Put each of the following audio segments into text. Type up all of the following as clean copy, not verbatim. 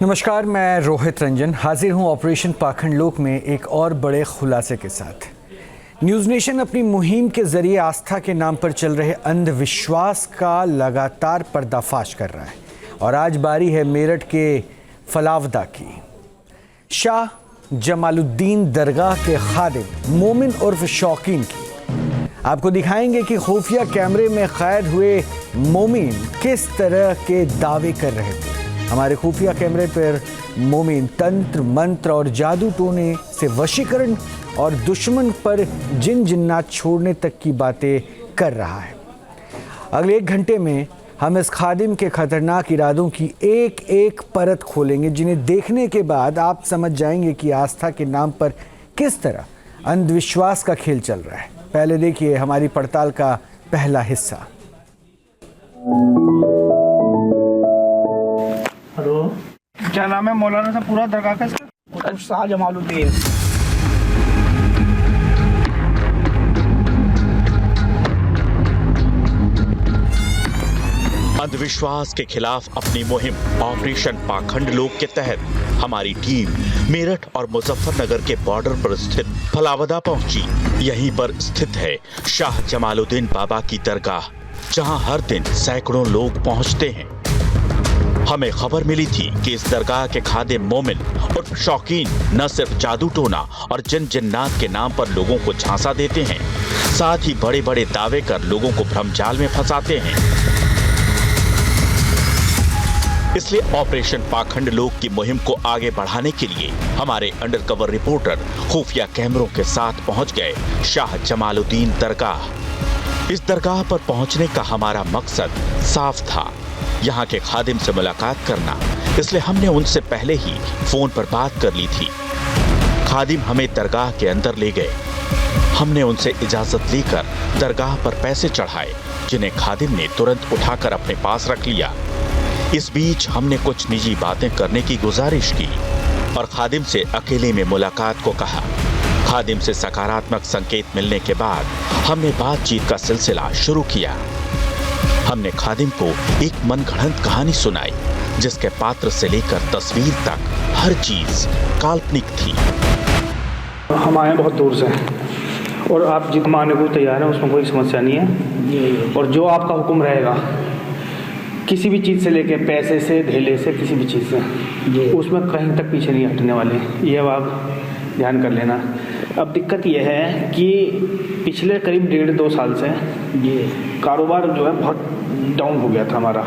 नमस्कार, मैं रोहित रंजन हाजिर हूं ऑपरेशन पाखंड लोक में एक और बड़े खुलासे के साथ। न्यूज़ नेशन अपनी मुहिम के जरिए आस्था के नाम पर चल रहे अंधविश्वास का लगातार पर्दाफाश कर रहा है और आज बारी है मेरठ के फलावदा की। शाह जमालुद्दीन दरगाह के खादिम मोमिन उर्फ शौकीन की। आपको दिखाएंगे कि खुफिया कैमरे में कैद हुए मोमिन किस तरह के दावे कर रहे थे। हमारे खुफिया कैमरे पर मोमिन तंत्र मंत्र और जादू टोने से वशीकरण और दुश्मन पर जिन जिन्नात छोड़ने तक की बातें कर रहा है। अगले 1 घंटे में हम इस खादिम के खतरनाक इरादों की एक एक परत खोलेंगे, जिन्हें देखने के बाद आप समझ जाएंगे कि आस्था के नाम पर किस तरह अंधविश्वास का खेल चल रहा है। पहले देखिए हमारी पड़ताल का पहला हिस्सा। हेलो, क्या नाम है मौलाना साहब पूरा दरगाह का इसका? शाह जमालुद्दीन। अंधविश्वास के खिलाफ अपनी मुहिम ऑपरेशन पाखंड लोक के तहत हमारी टीम मेरठ और मुजफ्फरनगर के बॉर्डर पर स्थित फलावदा पहुंची। यहीं पर स्थित है शाह जमालुद्दीन बाबा की दरगाह, जहां हर दिन सैकड़ों लोग पहुंचते हैं। हमें खबर मिली थी कि इस दरगाह के खादिम मोमिन और शौकीन न सिर्फ जादू टोना और जिन जिन्नात के नाम पर लोगों को झांसा देते हैं, साथ ही बड़े बड़े दावे कर लोगों को भ्रमजाल में फंसाते हैं। इसलिए ऑपरेशन पाखंड लोक की मुहिम को आगे बढ़ाने के लिए हमारे अंडरकवर रिपोर्टर खुफिया कैमरों के साथ पहुंच गए शाह जमालुद्दीन दरगाह। इस दरगाह पर पहुंचने का हमारा मकसद साफ था, यहाँ के खादिम से मुलाकात करना, इसलिए हमने उनसे पहले ही फोन पर बात कर ली थी। खादिम हमें दरगाह के अंदर ले गए। हमने उनसे इजाजत लेकर दरगाह पर पैसे चढ़ाए, जिन्हें खादिम ने तुरंत उठाकर अपने पास रख लिया। इस बीच हमने कुछ निजी बातें करने की गुजारिश की और खादिम से अकेले में मुलाकात को कहा। खादिम से सकारात्मक संकेत मिलने के बाद हमने बातचीत का सिलसिला शुरू किया। हमने खादिम को एक मनगढ़ंत कहानी सुनाई, जिसके पात्र से लेकर तस्वीर तक हर चीज काल्पनिक थी। हम आए बहुत दूर से और आप जितना आने को तैयार हैं, उसमें कोई समस्या नहीं है। और जो आपका हुक्म रहेगा, किसी भी चीज़ से लेके पैसे से, धेले से, किसी भी चीज़ से, उसमें कहीं तक पीछे नहीं हटने वाले। ये अब आप ध्यान कर लेना। अब दिक्कत यह है कि पिछले करीब 1.5-2 साल से कारोबार जो है बहुत डाउन हो गया था हमारा।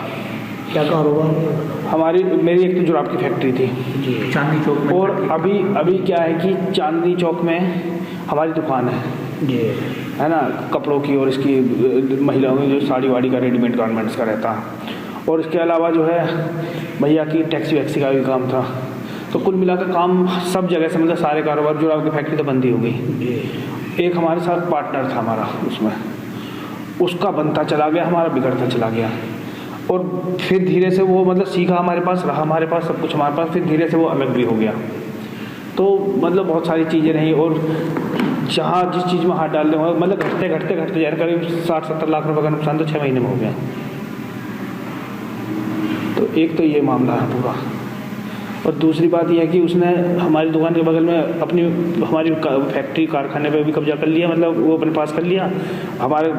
क्या कारोबार? मेरी एक तो जुराब की फैक्ट्री थी चांदनी चौक में, और अभी क्या है कि चांदनी चौक में हमारी दुकान है ना, कपड़ों की और इसकी महिलाओं की जो साड़ी वाड़ी का रेडीमेड गारमेंट्स का रहता है। और इसके अलावा जो है भैया की टैक्सी वैक्सी का भी काम था। तो कुल मिलाकर काम सब जगह से, मतलब सारे कारोबार, जुराब की फैक्ट्री तो बंद ही हो गई। एक हमारे साथ पार्टनर था हमारा, उसमें उसका बनता चला गया, हमारा बिगड़ता चला गया। और फिर धीरे से वो मतलब सीखा हमारे पास, रहा हमारे पास सब कुछ हमारे पास, फिर धीरे से वो अलग भी हो गया। तो मतलब बहुत सारी चीज़ें रहीं और जहाँ जिस चीज़ में हाथ डालते हुए मतलब घटते यार करीब 60-70 लाख रुपए का नुकसान तो 6 महीने में हो गया। तो एक तो ये मामला है पूरा। और दूसरी बात यह है कि उसने हमारी दुकान के बगल में हमारी फैक्ट्री कारखाने पे भी कब्जा कर लिया, मतलब वो अपने पास कर लिया। हमारे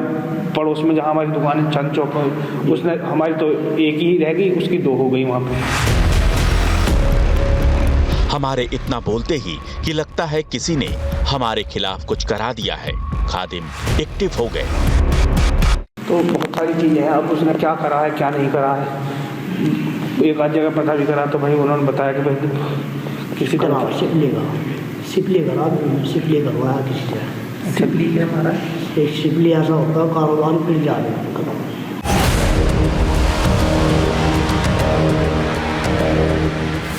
पड़ोस में जहाँ हमारी दुकान है चांद चौक में, उसने हमारी तो एक ही रह गई, उसकी 2 हो गई वहाँ पे। हमारे इतना बोलते ही कि लगता है किसी ने हमारे खिलाफ कुछ करा दिया है। खादिम एक्टिव हो गए। तो बहुत सारी चीज़ें हैं। अब उसने क्या करा है, क्या नहीं करा है, एक आध जगह पता भी करा तो भाई उन्होंने बताया कि भाई किसी तरह सिपली करवाया किसी तरह। सिपली क्या हमारा एक सिपली ऐसा होता है, कारोबार फिर जा रहे हैं।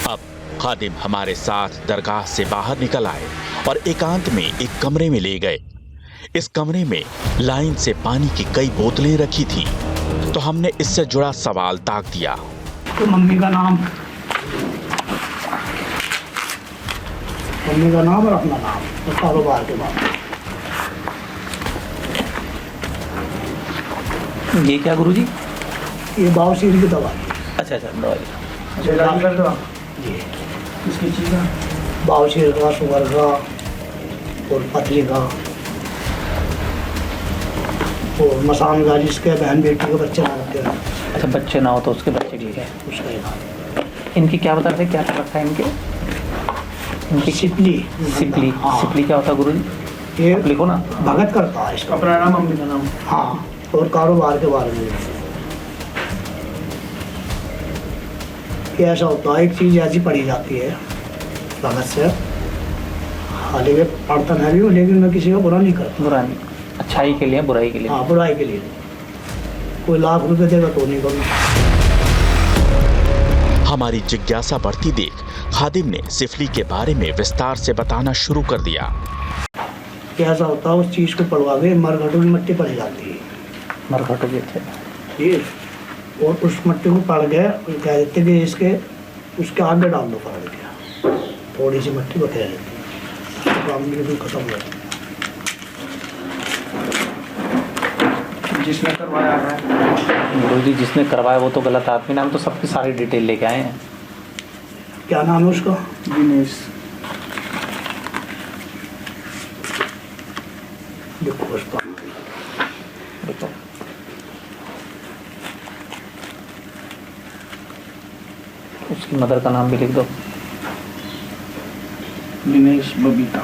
अब खादिम हमारे साथ दरगाह से बाहर निकल आए और एकांत में एक कमरे में ले गए। इस कमरे में लाइन से पानी की कई बोतलें रखी थी, तो हमने इससे जुड़ा सवाल दाग दिया। तो मम्मी का नाम और अपना नाम और कारोबार के बाद। ये क्या गुरुजी? ये बावसीर की दवा। अच्छा दवाई। कर दो ये किसकी चीज़ का? बाउशीर का, शुगर का और पतली का और मसान का, जिसके बहन बेटी के बच्चे ना होते हैं अच्छा, बच्चे ना हो तो उसके बच्चे ठीक है। उसका इलाज। इनकी क्या बता रहे, क्या कर रखा है इनके? इनकी सिपली। सिपली। हाँ। सिपली क्या होता है गुरु जी? ये लिखो ना। भगत करता है इसका। अपना नाम, मम्मी का नाम। हाँ, और कारोबार के बारे में ये ऐसा होता है, एक चीज़ ऐसी पढ़ी जाती है भगत से, हालांकि पढ़ता मैं भी हूँ, लेकिन मैं किसी का बुरा नहीं करता। बुरा नहीं, अच्छाई के लिए, बुराई के लिए। हाँ, बुराई के लिए। कोई लाख रुपए देगा तो नहीं करूँगा। हमारी जिज्ञासा बढ़ती देख खादिम ने सिफली के बारे में विस्तार से बताना शुरू कर दिया। कैसा होता है, उस चीज़ को पढ़वा के मरघटों की मिट्टी पड़ी जाती है। मरघटों की? अच्छा। ये और उस मिट्टी को पड़ गए, कह देते कि इसके उसके आगे डाल दो, पड़ गया थोड़ी सी मिट्टी बखेर देती है, काम बिल्कुल खत्म हो जाती है। जिसने करवाया है गुरु जी, जिसने करवाया वो तो गलत आदमी, नाम तो सबकी सारी डिटेल लेके आए हैं। क्या नाम है उसका? दिनेश। देखो उसका देखो, उसकी मदर का नाम भी लिख दो। दिनेश बबीता।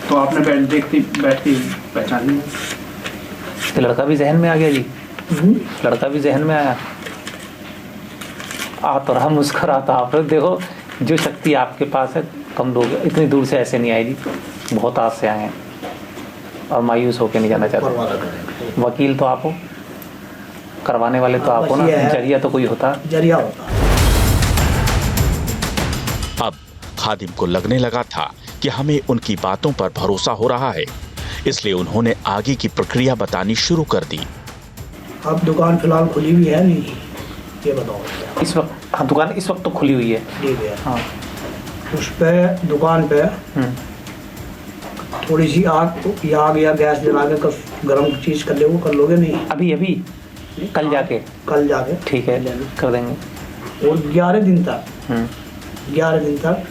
तो आपने देखती बैठती पहचान ली? तो लड़का भी जहन में आ गया जी? लड़का भी जहन में आया? आ तो रहा मुस्कुराता। आप लोग देखो, जो शक्ति आपके पास है, कम लोग इतनी दूर से ऐसे नहीं आए जी, बहुत आस से आए हैं और मायूस होके नहीं जाना चाहते। परवाह करें। वकील तो आप हो, करवाने वाले तो आप हो ना, जरिया तो कोई होता। जरिया होता। अब खादिम को लगने लगा था कि हमें उनकी बातों पर भरोसा हो रहा है, इसलिए उन्होंने आगे की प्रक्रिया बतानी शुरू कर दी। अब दुकान फिलहाल खुली हुई है नहीं, ये बताओ। इस वक्त? हाँ, दुकान इस वक्त तो खुली हुई है। ठीक है। हाँ। उस पे दुकान पे थोड़ी सी आग या गैस जला के गर्म चीज कर ले, वो कर लोगे? नहीं, अभी अभी कल जाके? कल जाके ठीक है, कर देंगे। और 11 दिन तक 11 दिन तक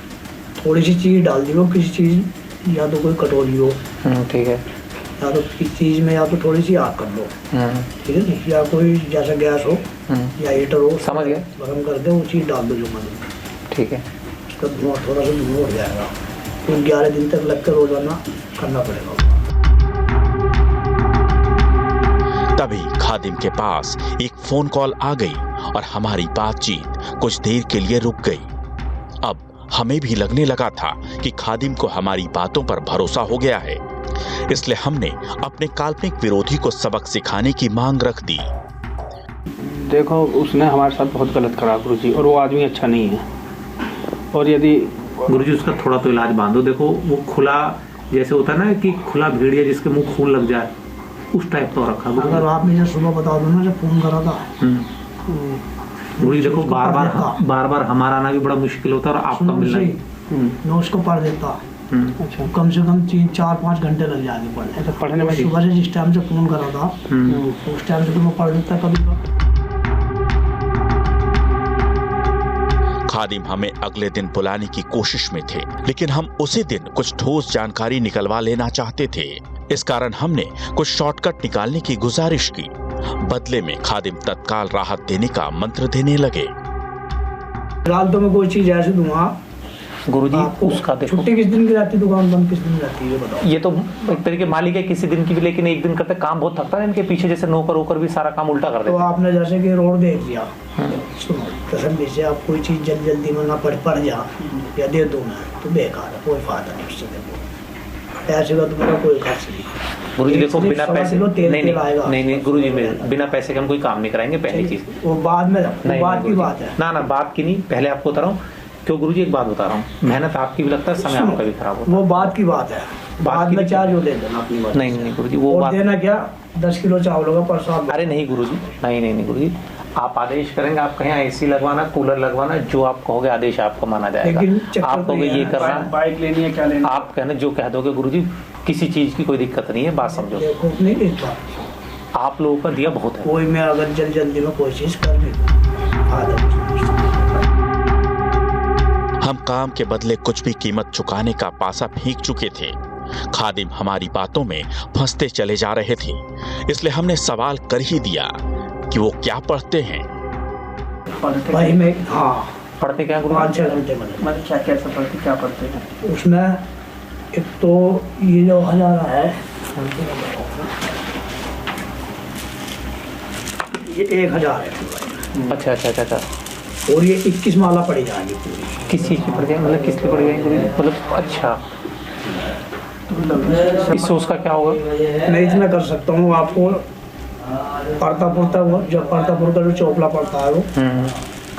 थोड़ी सी चीज़ डाल दी हो, किसी चीज़, या तो कोई कटोरी हो, ठीक है, या तो किसी चीज़ में, या तो थोड़ी सी आग कर लो, ठीक है ना, या कोई जैसा गैस हो या हीटर हो, समझ गए, गर्म करके वो चीज़ डाल दो जो मन। ठीक है। उसका धुआं थोड़ा सा धुआं हो जाएगा, तो 11 दिन तक लग कर रोजाना करना पड़ेगा। तभी खादिम के पास एक फोन कॉल आ गई और हमारी बातचीत कुछ देर के लिए रुक गई। अब हमें भी लगने लगा था कि खादिम को हमारी बातों पर भरोसा हो गया है, इसलिए हमने अपने काल्पनिक विरोधी को सबक सिखाने की मांग रख दी। देखो, उसने हमारे साथ बहुत गलत करा गुरुजी, और वो आदमी अच्छा नहीं है। और यदि गुरुजी उसका थोड़ा तो इलाज बांधो। देखो, वो खुला जैसे होता है ना कि खुला भेड़िया जिसके मुंह खून लग जाए, उस टाइप तो रखा। अगर आप मुझे सुबह बता दो ना, जब फोन करा था, गुरुजी देखो, बार बार हमारा आना भी बड़ा मुश्किल होता है और आपका मिलना ही। मैं उसको पढ़ देता। अच्छा, कम से कम 3-4-5 घंटे लग जाएंगे पढ़ने। पढ़ने में सुबह से जिस टाइम से फोन करा था, उस टाइम से तो मैं पढ़ देता कभी। खादिम हमें अगले दिन बुलाने की कोशिश में थे, लेकिन हम उसी दिन कुछ ठोस जानकारी निकलवा लेना चाहते थे। इस कारण हमने कुछ शॉर्टकट निकालने की गुजारिश की। बदले में खादिम तत्काल राहत देने का मंत्र देने लगे। फिलहाल तो मैं कोई चीज ऐसे दूंगा गुरुजी, उसका देखो, छुट्टी किस दिन की रहती, दुकान बंद किस दिन रहती है, ये बताओ। ये तो एक तरीके मालिक है किसी दिन की भी, लेकिन एक दिन करते काम बहुत थकता है इनके पीछे, जैसे नौकर होकर भी सारा काम उल्टा कर तो देते। आपने जैसे कि रोड देख दिया, सुनो तसल्ली से, आप कोई चीज जल्दी में ना पड़ जा या दे दो ना, तो बेकार है, कोई फायदा नहीं उससे। देखो, पैसे का तो मेरा कोई खर्च नहीं। गुरुजी देखो, बिना पैसे नहीं गुरुजी, बिना पैसे के हम कोई काम नहीं कराएंगे, पहली चीज। वो बाद में, बात की बात है ना, बात की नहीं, पहले आपको बता रहा हूँ। क्यों गुरुजी, एक बात बता रहा हूँ, मेहनत आपकी भी लगता है, समय आपका भी खराब होता है। वो बात की बात है, बाद में चार्ज हो दे देना अपनी बात। नहीं गुरुजी, वो बात देना क्या, 10 किलो चावल का प्रसाद। अरे नहीं गुरुजी, नहीं गुरुजी, आप आदेश करेंगे, आप कहें एसी लगवाना, कूलर लगवाना, जो आप कहोगे आदेश आपको माना जाएगा। आप कहोगे ये करना, बाइक लेनी है, क्या लेना, आप कहना जो कह दोगे गुरुजी, किसी चीज की कोई दिक्कत नहीं है, बात समझो। देखो, नहीं देता, आप लोगों का दिया बहुत है। कोई मैं अगर जल्दी में कोई चीज कर दी, हम काम के बदले कुछ भी कीमत चुकाने का पासा फेंक चुके थे। खादिम हमारी बातों में फंसते चले जा रहे थे, इसलिए हमने सवाल कर ही दिया कि वो क्या पढ़ते हैं। भाई मैं हाँ पढ़ते क्या गुरु? 5-6 घंटे मतलब क्या क्या सब पढ़ते, क्या पढ़ते हैं? उसमें एक तो ये जो हज़ारा है ये 1000 है अच्छा अच्छा अच्छा अच्छा। और ये 21 माला पड़ी जाएगी पूरी। किस चीज़ की पड़ जाएगी, मतलब किस लिए पड़ जाएगी गुरु जी? मतलब अच्छा, इससे उसका क्या होगा? मैं इतना कर सकता हूँ आपको, पढ़ता पढ़ता वो जब पढ़ता पढ़ता जो चौपला पड़ता है वो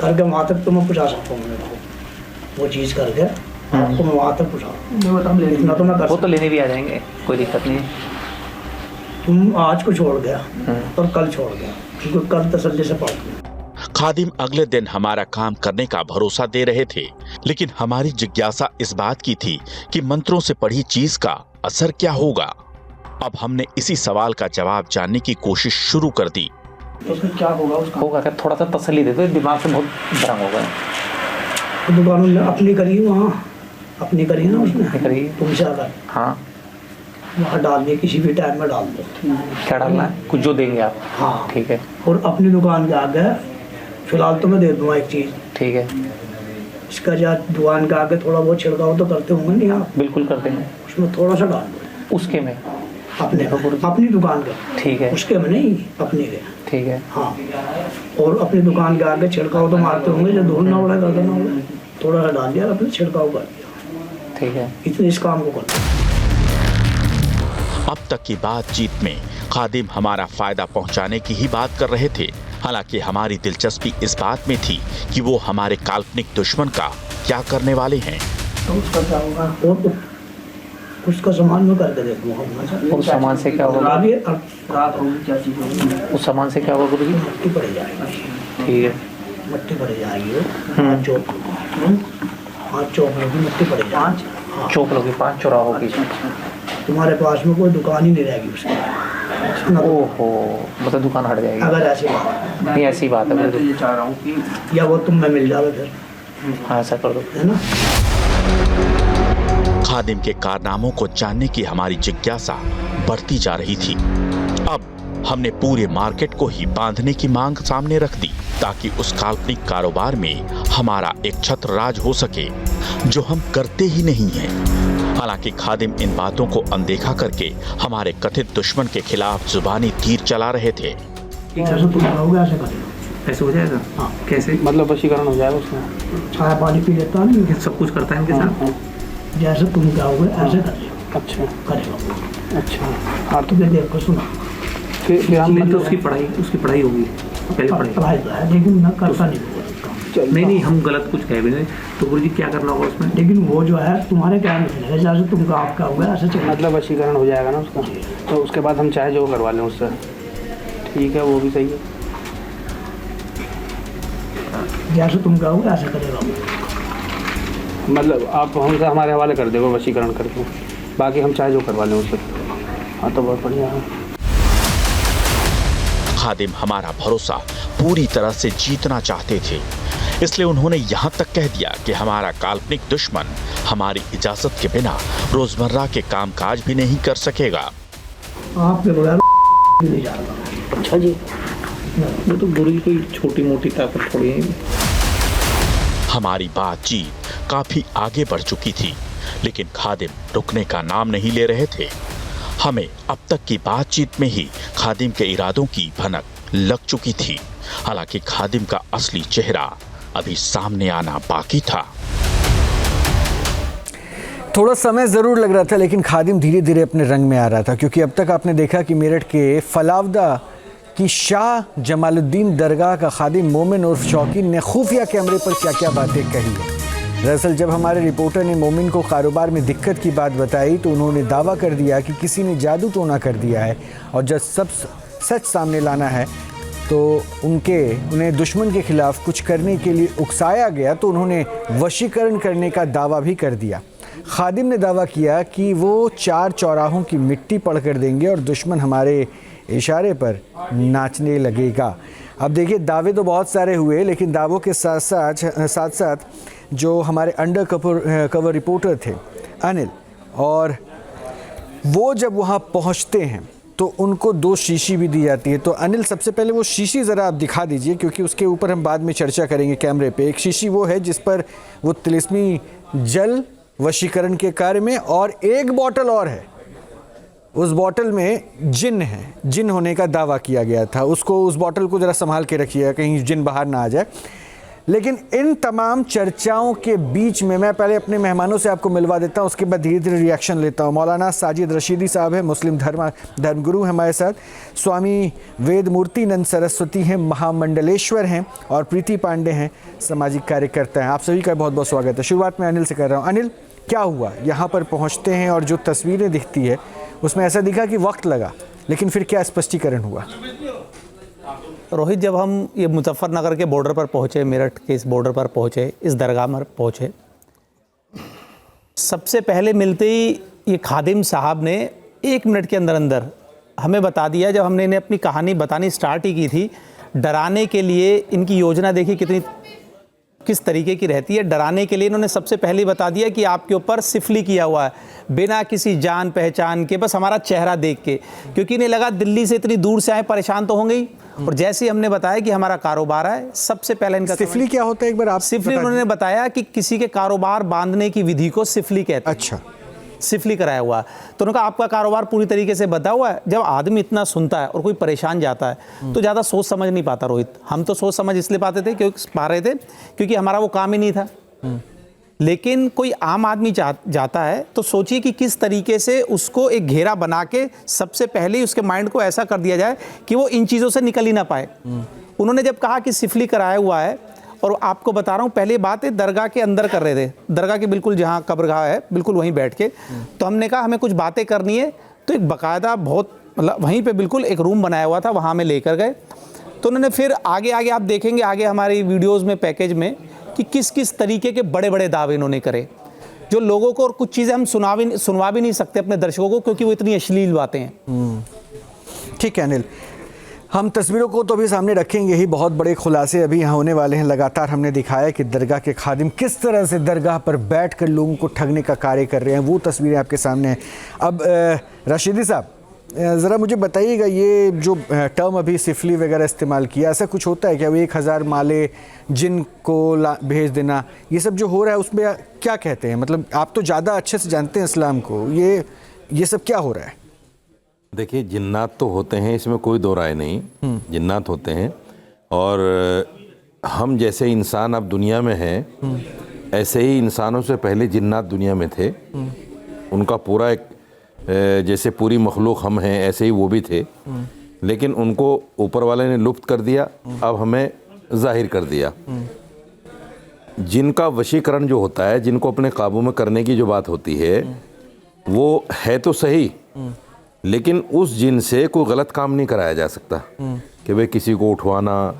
करके वहाँ तक तो मैं पहुँचा सकता हूँ। मेरे को वो चीज़ करके आपको मैं वहाँ तक पहुँचा, इतना तो मैं कर वो तो लेने भी आ जाएंगे, कोई दिक्कत नहीं है। तुम आज को छोड़ गया और कल छोड़ गया, क्योंकि कल तसल्ली से पढ़। खादिम अगले दिन हमारा काम करने का भरोसा दे रहे थे, लेकिन हमारी जिज्ञासा इस बात की थी कि मंत्रों से पढ़ी चीज का असर क्या होगा। अब हमने इसी सवाल का जवाब जानने की कोशिश शुरू कर दी। तो उसमें क्या होगा? उसका होगा क्या, थोड़ा सा तसल्ली दे दो, दिमाग से बहुत भ्रम हो गया। तो दुकानों में अपनी करी वहाँ अपनी करी ना उसमें करिए। तुमसे अगर हाँ, वहाँ डाल दिए, किसी भी टाइम में डाल दो। क्या डालना है? कुछ जो देंगे आप। हाँ ठीक है और अपनी दुकान के आगे फिलहाल तो मैं दे दूँगा एक चीज़, ठीक है, इसका जा दुकान के आगे थोड़ा बहुत छिड़काव तो करते होंगे नहीं आप? बिल्कुल करते हैं। उसमें थोड़ा सा डाल दो उसके में अपनी दुकान का, ठीक है, उसके में नहीं अपने के। ठीक है, हाँ और अपनी दुकान के आगे छिड़काव तो मारते होंगे, जो धुलना उड़ा कर देना होगा, थोड़ा सा डाल दिया अपने छिड़काव कर दिया, ठीक है। इतने इस काम को करते। अब तक की बातचीत में खादिम हमारा फायदा पहुंचाने की ही बात कर रहे थे, हालांकि हमारी दिलचस्पी इस बात में थी कि वो हमारे काल्पनिक दुश्मन का क्या करने वाले हैं। तो उसका क्या होगा? और उसका सामान में करके दे दूँगा। उस सामान से क्या होगा? रात होगी, क्या चीज़ होगी? उस सामान से क्या होगा गुरु जी? मट्टी पड़ जाएगी, ठीक है, मट्टी पड़ जाएगी वो 5 चौक, 5 चौक की मट्टी पड़ जाएगी। 5 हाँ चौक लोगी, 5 चौराहों की। तुम्हारे पास में कोई दुकान ही नहीं रहेगी उसकी। ओहो, मतलब दुकान हट जाएगी। अगर ऐसी बात नहीं, ऐसी बात है मैं तो गुरु जी। ये चाह रहा हूँ कि या वो तुम में मिल जावे फिर, हाँ ऐसा कर दो। है ना? खादिम के कारनामों को जानने की हमारी जिज्ञासा बढ़ती जा रही थी। अब हमने पूरे मार्केट को ही बांधने की मांग सामने रख दी, ताकि उस काल्पनिक कारोबार में हमारा एक छत्र राज हो सके, जो हम करते ही नहीं हैं। हालांकि खादिम इन बातों को अनदेखा करके हमारे कथित दुश्मन के खिलाफ जुबानी तीर चला रहे थे। ऐसे तुम कहोगे ऐसे करेगा, ऐसे हो जाएगा? हाँ। कैसे? मतलब वशीकरण हो जाएगा उसमें। चाय पानी पी लेता नहीं, सब कुछ करता है इनके साथ। जैसे तुम कहोगे ऐसे करेगा, अच्छा करेगा। अच्छा। हाँ तो तुझे देख कर सुना, फिर हम तो उसकी पढ़ाई होगी, पहले पढ़ाई तो है लेकिन मैं करता नहीं होगा। नहीं, हम गलत कुछ कह भी नहीं। तो गुरु जी क्या करना होगा उसमें? लेकिन वो जो है तुम्हारे क्या में चलेगा, जैसे तुम आप कहोगे ऐसे चलेगा। मतलब वशीकरण हो जाएगा ना उसका, तो उसके बाद हम चाहे जो करवा लें उससे। ठीक है, वो भी सही है। जैसे तुम कहोगे ऐसे करेगा। मतलब आप हमसे हमारे हवाले कर देगा वशीकरण करके, बाकी हम चाहे जो करवा लें उससे। हाँ तो बहुत बढ़िया है। खादिम हमारा भरोसा पूरी तरह से जीतना चाहते थे, इसलिए उन्होंने यहाँ तक कह दिया कि हमारा काल्पनिक दुश्मन हमारी इजाजत के बिना रोजमर्रा के कामकाज भी नहीं कर सकेगा। आपके बगैर नहीं जाएगा। अच्छा जी, वो तो गुरु जी कोई छोटी मोटी ताकत थोड़ी है। हमारी बातचीत काफी आगे बढ़ चुकी थी, लेकिन खादिम रुकने का नाम नहीं ले रहे थे। हमें अब तक की बातचीत में ही खादिम के इरादों की भनक लग चुकी थी, हालांकि खादिम का असली चेहरा अभी सामने आना बाकी था। थोड़ा समय ज़रूर लग रहा था, लेकिन खादिम धीरे धीरे अपने रंग में आ रहा था, क्योंकि अब तक आपने देखा कि मेरठ के फलावदा की शाह जमालुद्दीन दरगाह का खादिम मोमिन उर्फ शौकीन ने खुफिया कैमरे पर क्या क्या बातें कही है। दरअसल जब हमारे रिपोर्टर ने मोमिन को कारोबार में दिक्कत की बात बताई तो उन्होंने दावा कर दिया कि किसी ने जादू टोना कर दिया है, और जब सब सच सामने लाना है तो उन्हें दुश्मन के खिलाफ कुछ करने के लिए उकसाया गया, तो उन्होंने वशीकरण करने का दावा भी कर दिया। खादिम ने दावा किया कि वो 4 चौराहों की मिट्टी पढ़ कर देंगे और दुश्मन हमारे इशारे पर नाचने लगेगा। अब देखिए, दावे तो बहुत सारे हुए, लेकिन दावों के साथ साथ जो हमारे अंडर कवर रिपोर्टर थे अनिल, और वो जब वहाँ पहुँचते हैं तो उनको 2 शीशी भी दी जाती है। तो अनिल, सबसे पहले वो शीशी ज़रा आप दिखा दीजिए, क्योंकि उसके ऊपर हम बाद में चर्चा करेंगे कैमरे पे। एक शीशी वो है जिस पर वो तिलिस्मी जल वशीकरण के कार्य में, और एक बॉटल और है, उस बॉटल में जिन है, जिन होने का दावा किया गया था। उसको, उस बॉटल को ज़रा संभाल के रखिएगा, कहीं जिन बाहर ना आ जाए। लेकिन इन तमाम चर्चाओं के बीच में मैं पहले अपने मेहमानों से आपको मिलवा देता हूं, उसके बाद धीरे धीरे रिएक्शन लेता हूं। मौलाना साजिद रशीदी साहब हैं, मुस्लिम धर्मगुरु हैं हमारे साथ। स्वामी वेद मूर्तिनंद सरस्वती हैं, महामंडलेश्वर हैं, और प्रीति पांडे हैं, सामाजिक कार्यकर्ता हैं। आप सभी का बहुत बहुत स्वागत है। शुरुआत में अनिल से कर रहा हूँ। अनिल, क्या हुआ? यहाँ पर पहुँचते हैं और जो तस्वीरें दिखती है उसमें ऐसा दिखा कि वक्त लगा, लेकिन फिर क्या स्पष्टीकरण हुआ? रोहित, जब हम ये मुजफ्फरनगर के बॉर्डर पर पहुँचे, मेरठ के इस बॉर्डर पर पहुँचे, इस दरगाह में पहुँचे, सबसे पहले मिलते ही ये खादिम साहब ने 1 मिनट के अंदर अंदर हमें बता दिया, जब हमने इन्हें अपनी कहानी बतानी स्टार्ट ही की थी, डराने के लिए इनकी योजना देखी किस तरीके की रहती है। डराने के लिए इन्होंने सबसे पहले बता दिया कि आपके ऊपर सिफली किया हुआ है, बिना किसी जान पहचान के, बस हमारा चेहरा देख के, क्योंकि इन्हें लगा दिल्ली से इतनी दूर से आए, परेशान तो होंगे ही। और जैसे ही हमने बताया कि हमारा कारोबार है, सबसे पहले इनका सिफली क्या होता है, एक बार आप? सिफली उन्होंने बताया कि किसी के कारोबार बांधने की विधि को सिफली कहते हैं। अच्छा, सिफली कराया हुआ। तो उन्होंने कहा आपका कारोबार पूरी तरीके से बता हुआ है। जब आदमी इतना सुनता है और कोई परेशान जाता है तो ज़्यादा सोच समझ नहीं पाता रोहित। हम तो सोच समझ इसलिए पा रहे थे क्योंकि हमारा वो काम ही नहीं था। लेकिन कोई आम आदमी जाता है तो सोचिए कि किस तरीके से उसको एक घेरा बना के सबसे पहले उसके माइंड को ऐसा कर दिया जाए कि वो इन चीज़ों से निकल ही ना पाए। उन्होंने जब कहा कि सिफली कराया हुआ है, और आपको बता रहा हूँ, पहले बात है दरगाह के अंदर कर रहे थे, दरगाह के बिल्कुल जहाँ कब्रगाह है बिल्कुल वहीं बैठ के। तो हमने कहा हमें कुछ बातें करनी है, तो एक बाकायदा बहुत मतलब वहीं पे बिल्कुल एक रूम बनाया हुआ था, वहाँ में लेकर गए। तो उन्होंने फिर आगे आप देखेंगे आगे हमारी वीडियोज़ में, पैकेज में, कि किस किस तरीके के बड़े बड़े दावे इन्होंने करे, जो लोगों को, और कुछ चीज़ें हम सुनवा भी नहीं सकते अपने दर्शकों को, क्योंकि वो इतनी अश्लील बातें हैं। ठीक है अनिल, हम तस्वीरों को तो अभी सामने रखेंगे ही। बहुत बड़े खुलासे अभी यहाँ होने वाले हैं। लगातार हमने दिखाया कि दरगाह के खादिम किस तरह से दरगाह पर बैठकर लोगों को ठगने का कार्य कर रहे हैं, वो तस्वीरें आपके सामने हैं। अब रशीदी साहब, ज़रा मुझे बताइएगा, ये जो टर्म अभी सिफली वगैरह इस्तेमाल किया, ऐसा कुछ होता है क्या? वो 1000 माले जिनको भेज देना, ये सब जो हो रहा है उसमें क्या कहते हैं? मतलब आप तो ज़्यादा अच्छे से जानते हैं इस्लाम को, ये सब क्या हो रहा है? देखिए, जिन्नात तो होते हैं, इसमें कोई दो राय नहीं, जिन्नात होते हैं। और हम जैसे इंसान अब दुनिया में हैं, ऐसे ही इंसानों से पहले जिन्नात दुनिया में थे। उनका पूरा एक, जैसे पूरी मखलूक हम हैं, ऐसे ही वो भी थे। लेकिन उनको ऊपर वाले ने लुप्त कर दिया, अब हमें जाहिर कर दिया। जिनका वशीकरण जो होता है, जिनको अपने काबू में करने की जो बात होती है, वो है तो सही, लेकिन उस जिन से कोई गलत काम नहीं कराया जा सकता कि भाई किसी को उठवाना,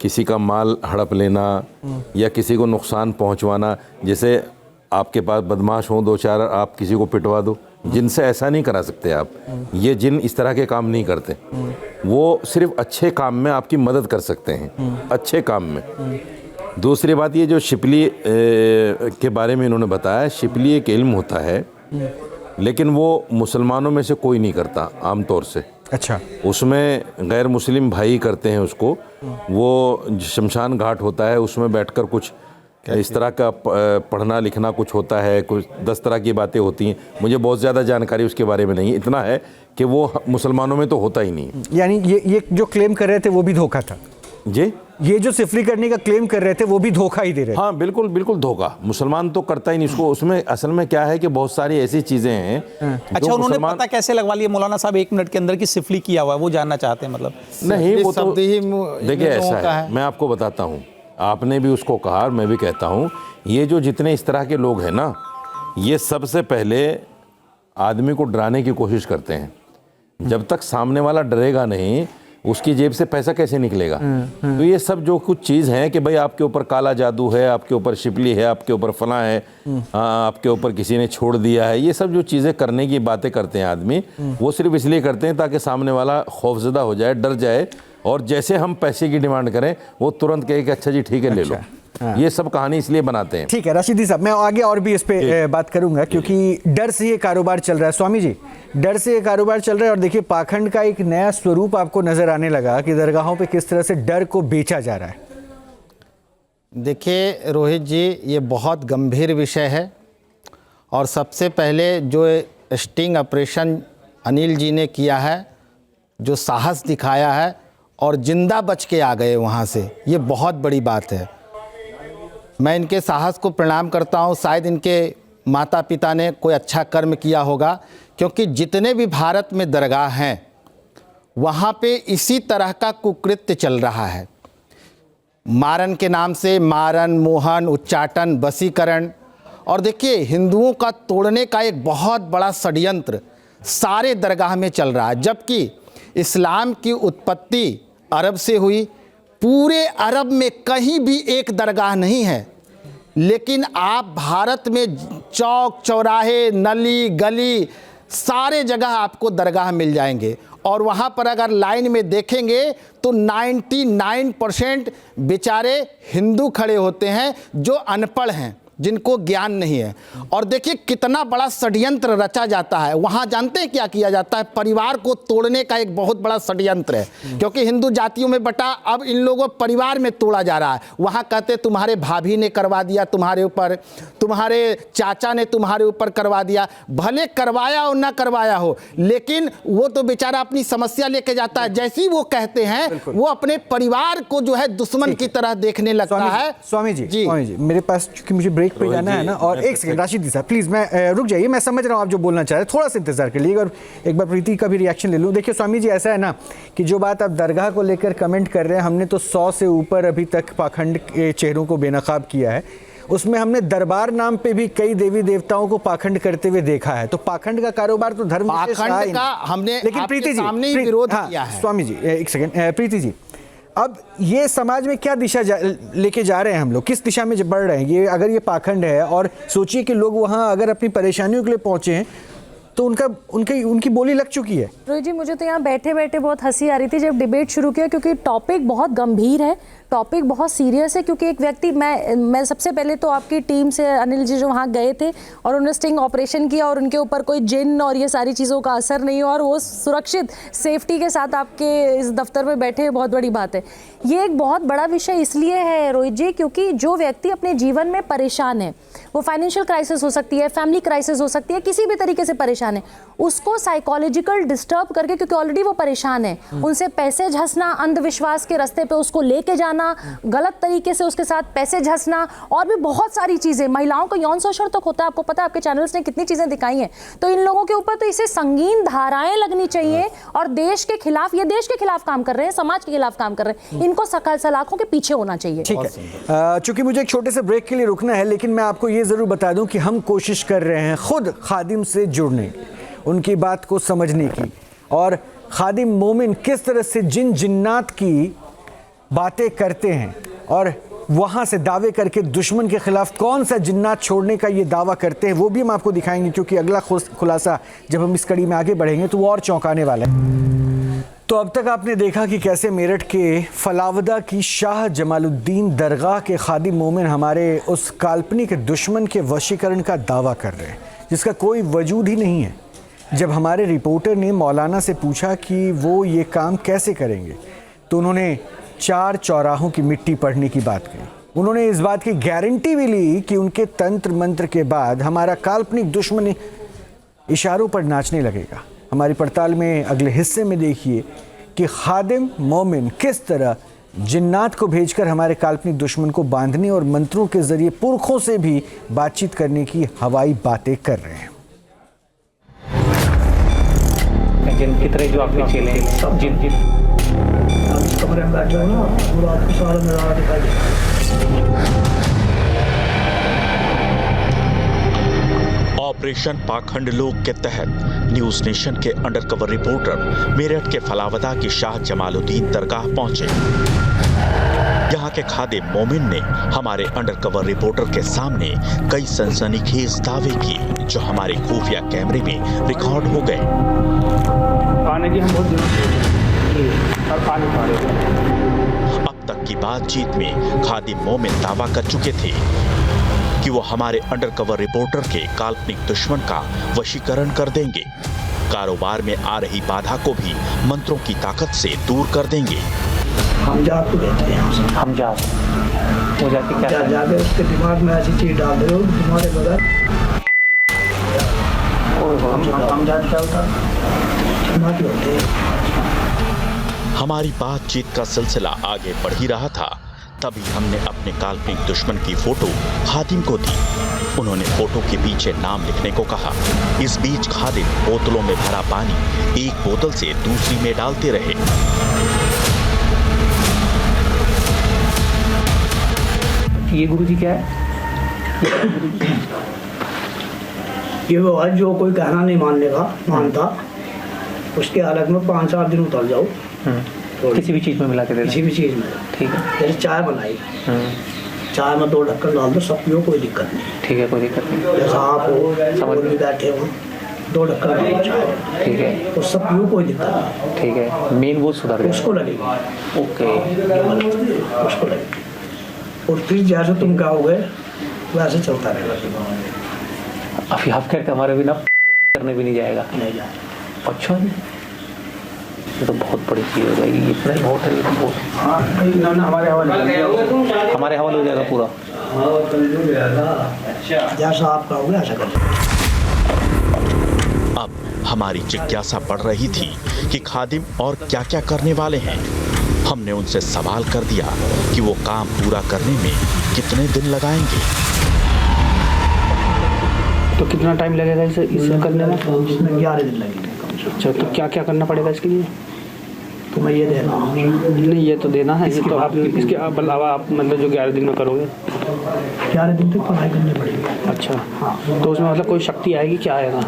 किसी का माल हड़प लेना, या किसी को नुकसान पहुंचवाना। जैसे आपके पास बदमाश हो 2-4, आप किसी को पिटवा दो, जिनसे ऐसा नहीं करा सकते आप। ये जिन इस तरह के काम नहीं करते, वो सिर्फ अच्छे काम में आपकी मदद कर सकते हैं, अच्छे काम में। दूसरी बात, ये जो शिपली के बारे में इन्होंने बताया, शिपली एक इल्म होता है, लेकिन वो मुसलमानों में से कोई नहीं करता आम तौर से। अच्छा, उसमें गैर मुस्लिम भाई करते हैं उसको। वो शमशान घाट होता है, उसमें बैठकर कुछ इस तरह का पढ़ना लिखना कुछ होता है, कुछ 10 तरह की बातें होती हैं। मुझे बहुत ज़्यादा जानकारी उसके बारे में नहीं है, इतना है कि वो मुसलमानों में तो होता ही नहीं। यानी ये जो क्लेम कर रहे थे वो भी धोखा था जी? ये जो सिफली करने का क्लेम कर रहे थे वो भी धोखा ही दे रहे थे? हाँ, बिल्कुल बिल्कुल धोखा। मुसलमान तो करता ही नहीं इसको। उसमें असल में क्या है कि बहुत सारी ऐसी चीज़ें हैं। अच्छा, उन्होंने पता कैसे लगवा लिया मौलाना साहब 1 मिनट के अंदर की सिफली किया हुआ है, वो जानना चाहते हैं? मतलब नहीं, वो तो देखिए ऐसा है, मैं आपको बताता हूँ। आपने भी उसको कहा, मैं भी कहता हूँ, ये जो जितने इस तरह के लोग हैं ना, ये सबसे पहले आदमी को डराने की कोशिश करते हैं। जब तक सामने वाला डरेगा नहीं, उसकी जेब से पैसा कैसे निकलेगा? तो ये सब जो कुछ चीज़ हैं कि भाई आपके ऊपर काला जादू है, आपके ऊपर शिपली है, आपके ऊपर फला है, आपके ऊपर किसी ने छोड़ दिया है, ये सब जो चीज़ें करने की बातें करते हैं आदमी, वो सिर्फ इसलिए करते हैं ताकि सामने वाला खौफजदा हो जाए, डर जाए, और जैसे हम पैसे की डिमांड करें वो तुरंत कहे कि अच्छा जी ठीक है ले लो। ये सब कहानी इसलिए बनाते हैं। ठीक है राशिदी साहब, मैं आगे और भी इस पे बात करूंगा, क्योंकि डर से ये कारोबार चल रहा है। स्वामी जी, डर से ये कारोबार चल रहा है, और देखिए पाखंड का एक नया स्वरूप आपको नजर आने लगा कि दरगाहों पे किस तरह से डर को बेचा जा रहा है। देखिए रोहित जी, ये बहुत गंभीर विषय है, और सबसे पहले जो स्टिंग ऑपरेशन अनिल जी ने किया है, जो साहस दिखाया है और जिंदा बच के आ गए वहाँ से, ये बहुत बड़ी बात है। मैं इनके साहस को प्रणाम करता हूँ। शायद इनके माता पिता ने कोई अच्छा कर्म किया होगा, क्योंकि जितने भी भारत में दरगाह हैं वहाँ पे इसी तरह का कुकृत्य चल रहा है। मारन के नाम से मारन, मोहन, उच्चाटन, वशीकरण, और देखिए हिंदुओं का तोड़ने का एक बहुत बड़ा षड्यंत्र सारे दरगाह में चल रहा है। जबकि इस्लाम की उत्पत्ति अरब से हुई, पूरे अरब में कहीं भी एक दरगाह नहीं है, लेकिन आप भारत में चौक चौराहे, नली गली, सारे जगह आपको दरगाह मिल जाएंगे, और वहाँ पर अगर लाइन में देखेंगे तो 99% बेचारे हिंदू खड़े होते हैं जो अनपढ़ हैं, जिनको ज्ञान नहीं है। और देखिए कितना बड़ा षड्यंत्र रचा जाता है। वहाँ जानते हैं क्या किया जाता है? परिवार को तोड़ने का एक बहुत बड़ा षड्यंत्र है, क्योंकि हिंदू जातियों में बटा, अब इन लोगों परिवार में तोड़ा जा रहा है। वहाँ कहते तुम्हारे भाभी ने करवा दिया तुम्हारे ऊपर, तुम्हारे चाचा ने तुम्हारे ऊपर करवा दिया। भले करवाया हो ना करवाया हो, लेकिन वो तो बेचारा अपनी समस्या लेके जाता है। जैसे ही वो कहते हैं वो अपने परिवार को जो है दुश्मन की तरह देखने लगता है। स्वामी जी, मेरे पास चूंकि मुझे ब्रेक पे जाना है ना, और एक सेकंड राशिद साहब प्लीज, मैं रुक जाइए, मैं समझ रहा हूँ आप जो बोलना चाह रहे हैं, थोड़ा सा इंतजार कर लीजिए और एक बार प्रीति का भी रिएक्शन ले लूँ। देखिए स्वामी जी, ऐसा है ना कि जो बात आप दरगाह को लेकर कमेंट कर रहे हैं, हमने तो 100 से ऊपर अभी तक पाखंड के चेहरों को बेनकाब किया है। उसमें हमने दरबार नाम पे भी कई देवी देवताओं को पाखंड करते हुए देखा है। तो पाखंड का कारोबार तो धर्म पाखंड का हमने लेकिन प्रीति जी विरोध किया है। स्वामी जी एक सेकंड, प्रीति जी, अब ये समाज में क्या दिशा लेके जा रहे हैं हम लोग, किस दिशा में बढ़ रहे हैं? ये अगर ये पाखंड है, और सोचिए कि लोग वहाँ अगर अपनी परेशानियों के लिए पहुँचे हैं, तो उनकी बोली लग चुकी है। रोहित जी, मुझे तो यहाँ बैठे बैठे बहुत हंसी आ रही थी जब डिबेट शुरू किया, क्योंकि टॉपिक बहुत गंभीर है, टॉपिक बहुत सीरियस है। क्योंकि एक व्यक्ति, मैं सबसे पहले तो आपकी टीम से अनिल जी जो वहाँ गए थे और उन्होंने स्टिंग ऑपरेशन किया, और उनके ऊपर कोई जिन और ये सारी चीज़ों का असर नहीं हुआ, और वो सुरक्षित सेफ्टी के साथ आपके इस दफ्तर में बैठे, बहुत बड़ी बात है। ये एक बहुत बड़ा विषय इसलिए है रोहित जी, क्योंकि जो व्यक्ति अपने जीवन में परेशान है, वो फाइनेंशियल क्राइसिस हो सकती है, फैमिली क्राइसिस हो सकती है, किसी भी तरीके से परेशान है, उसको साइकोलॉजिकल डिस्टर्ब करके, क्योंकि ऑलरेडी वो परेशान है, उनसे पैसे झंसना, अंधविश्वास के रास्ते पे उसको लेके जाना, गलत तरीके से उसके साथ पैसे झंसना, और भी बहुत सारी चीजें, महिलाओं का यौन शोषण तक होता है। आपको पता है, आपके चैनल्स ने कितनी चीजें दिखाई हैं। तो इन लोगों के ऊपर तो इसे संगीन धाराएं लगनी चाहिए, और देश के खिलाफ, ये देश के खिलाफ काम कर रहे हैं, समाज के खिलाफ काम कर रहे हैं, इनको सलाखों के पीछे होना चाहिए। ठीक है, चूंकि मुझे एक छोटे से ब्रेक के लिए रुकना है, लेकिन मैं आपको ये जरूर बता दूं कि हम कोशिश कर रहे हैं खुद खादिम से जुड़ने की, उनकी बात को समझने की, और खादिम मोमिन किस तरह से जिन्नात की बातें करते हैं और वहाँ से दावे करके दुश्मन के खिलाफ कौन सा जिन्नात छोड़ने का ये दावा करते हैं, वो भी हम आपको दिखाएंगे। क्योंकि अगला खुलासा जब हम इस कड़ी में आगे बढ़ेंगे तो वो और चौंकाने वाला है। तो अब तक आपने देखा कि कैसे मेरठ के फलावदा की शाह जमालुद्दीन दरगाह के खादिम मोमिन हमारे उस काल्पनिक दुश्मन के वशीकरण का दावा कर रहे हैं, जिसका कोई वजूद ही नहीं है। जब हमारे रिपोर्टर ने मौलाना से पूछा कि वो ये काम कैसे करेंगे, तो उन्होंने 4 चौराहों की मिट्टी पढ़ने की बात कही। उन्होंने इस बात की गारंटी भी ली कि उनके तंत्र मंत्र के बाद हमारा काल्पनिक दुश्मन इशारों पर नाचने लगेगा। हमारी पड़ताल में अगले हिस्से में देखिए कि खादिम मोमिन किस तरह जिन्नात को भेजकर हमारे काल्पनिक दुश्मन को बांधने और मंत्रों के जरिए पुरखों से भी बातचीत करने की हवाई बातें कर रहे हैं। जिनकी तरह जो आपके चेले हैं, जिन कमरे में बैठे हो ना, पूरा आपको सारा नजारा दिखाई देगा। ऑपरेशन पाखंड लोक के तहत न्यूज नेशन के अंडरकवर रिपोर्टर मेरठ के फलावदा की शाह जमालुद्दीन दरगाह पहुंचे। यहाँ के खादिम मोमिन ने हमारे अंडरकवर रिपोर्टर के सामने कई सनसनीखेज दावे किए, जो हमारे खुफिया कैमरे में रिकॉर्ड हो गए। पानी की हम बहुत दिनों से और पानी पा रहे थे। अब तक की बातचीत में खादिम मोमिन दावा कर चुके थे कि वो हमारे अंडरकवर रिपोर्टर के काल्पनिक दुश्मन का वशीकरण कर देंगे, कारोबार में आ रही बाधा को भी मंत्रों की ताकत से दूर कर देंगे। हम जात को देते हैं यहाँ से। हम जात वो जाके क्या जा जाके उसके दिमाग में ऐसी चीज डाल दे तुम्हारे बगैर। हम जात क्या होता होते हैं। हमारी बातचीत का सिलसिला आगे बढ़ ही रहा था, तभी हमने अपने काल्पनिक दुश्मन की फोटो खादिम को दी। उन्होंने फोटो के पीछे नाम लिखने को कहा। इस बीच खादिम बोतलों में भरा पानी एक बोतल से दूसरी में डालते रहे। ये गुरुजी क्या है? ये वो है जो कोई कहना नहीं मानता उसके हालत में 5-7 दिन उतर जाओ। किसी भी चीज़ में मिला के दे, किसी भी चीज़ में। ठीक है। जैसे चाय बनाई, चाय में 2 ढक्कन डाल दो, सब पियो, कोई दिक्कत नहीं। ठीक है, कोई दिक्कत नहीं। जैसा आप हो समझ में बैठे हो, 2 ढक्कन डाल दो चाय, ठीक है, तो सब पियो, कोई दिक्कत नहीं। ठीक है। मेन वो सुधर गया, उसको लगेगा। ओके, उसको लगेगा। और फिर जैसे तुम कहोगे वैसे चलता रहेगा। अभी आप कहते हमारे बिना करने भी नहीं जाएगा। नहीं जाए। अच्छा जी, ये तो बहुत बड़ी चीज़ हो जाएगी। इतना ही बहुत है, ये तो बहुत। हाँ इन्होंने हमारे हवाले कर दिया। हमारे हवाले हो जाएगा पूरा। जैसा आप कहोगे ऐसा कर। अब हमारी जिज्ञासा बढ़ रही थी कि खादिम और क्या क्या करने वाले हैं। हमने उनसे सवाल कर दिया कि वो काम पूरा करने में कितने दिन लगाएंगे। तो कितना टाइम लगेगा इसे करने में? इसमें 11 दिन लगेंगे। अच्छा, तो क्या क्या करना पड़ेगा इसके लिए? तुम्हें ये देना नहीं, ये तो देना है, ये तो आप इसके अलावा आप मतलब जो 11 दिन में करोगे 11 दिन तक पढ़ाई करनी पड़ेगी। अच्छा, हाँ, तो उसमें मतलब कोई शक्ति आएगी, क्या आएगा?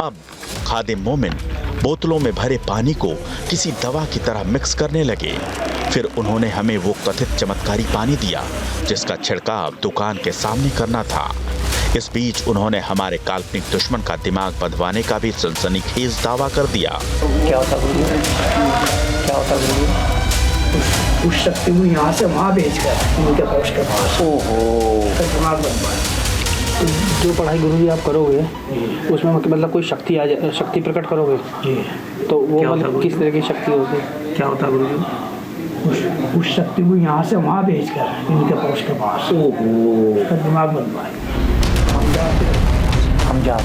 अब खादिम मोमिन बोतलों में भरे पानी को किसी दवा की तरह मिक्स करने लगे। फिर उन्होंने हमें वो कथित चमत्कारी पानी दिया जिसका छिड़काव दुकान के सामने करना था। इस बीच उन्होंने हमारे काल्पनिक दुश्मन का दिमाग बंधवाने का भी सनसनीखेज दावा कर दिया। क्या होता गुरुजी? क्या होता गुरुजी? उस शक्ति को यहाँ से वहाँ भेज कर उनके पहुँच के पास। ओहो, दिमाग बनवाए। जो पढ़ाई गुरुजी आप करोगे उसमें मतलब कोई शक्ति आ जाए, शक्ति प्रकट करोगे जी, तो वो मतलब किस तरह की शक्ति होगी? क्या होता है गुरुजी? उस शक्ति को यहाँ से वहाँ भेज कर इनके पहुँच के पास। ओहो, दिमाग बनवाए। हम जाते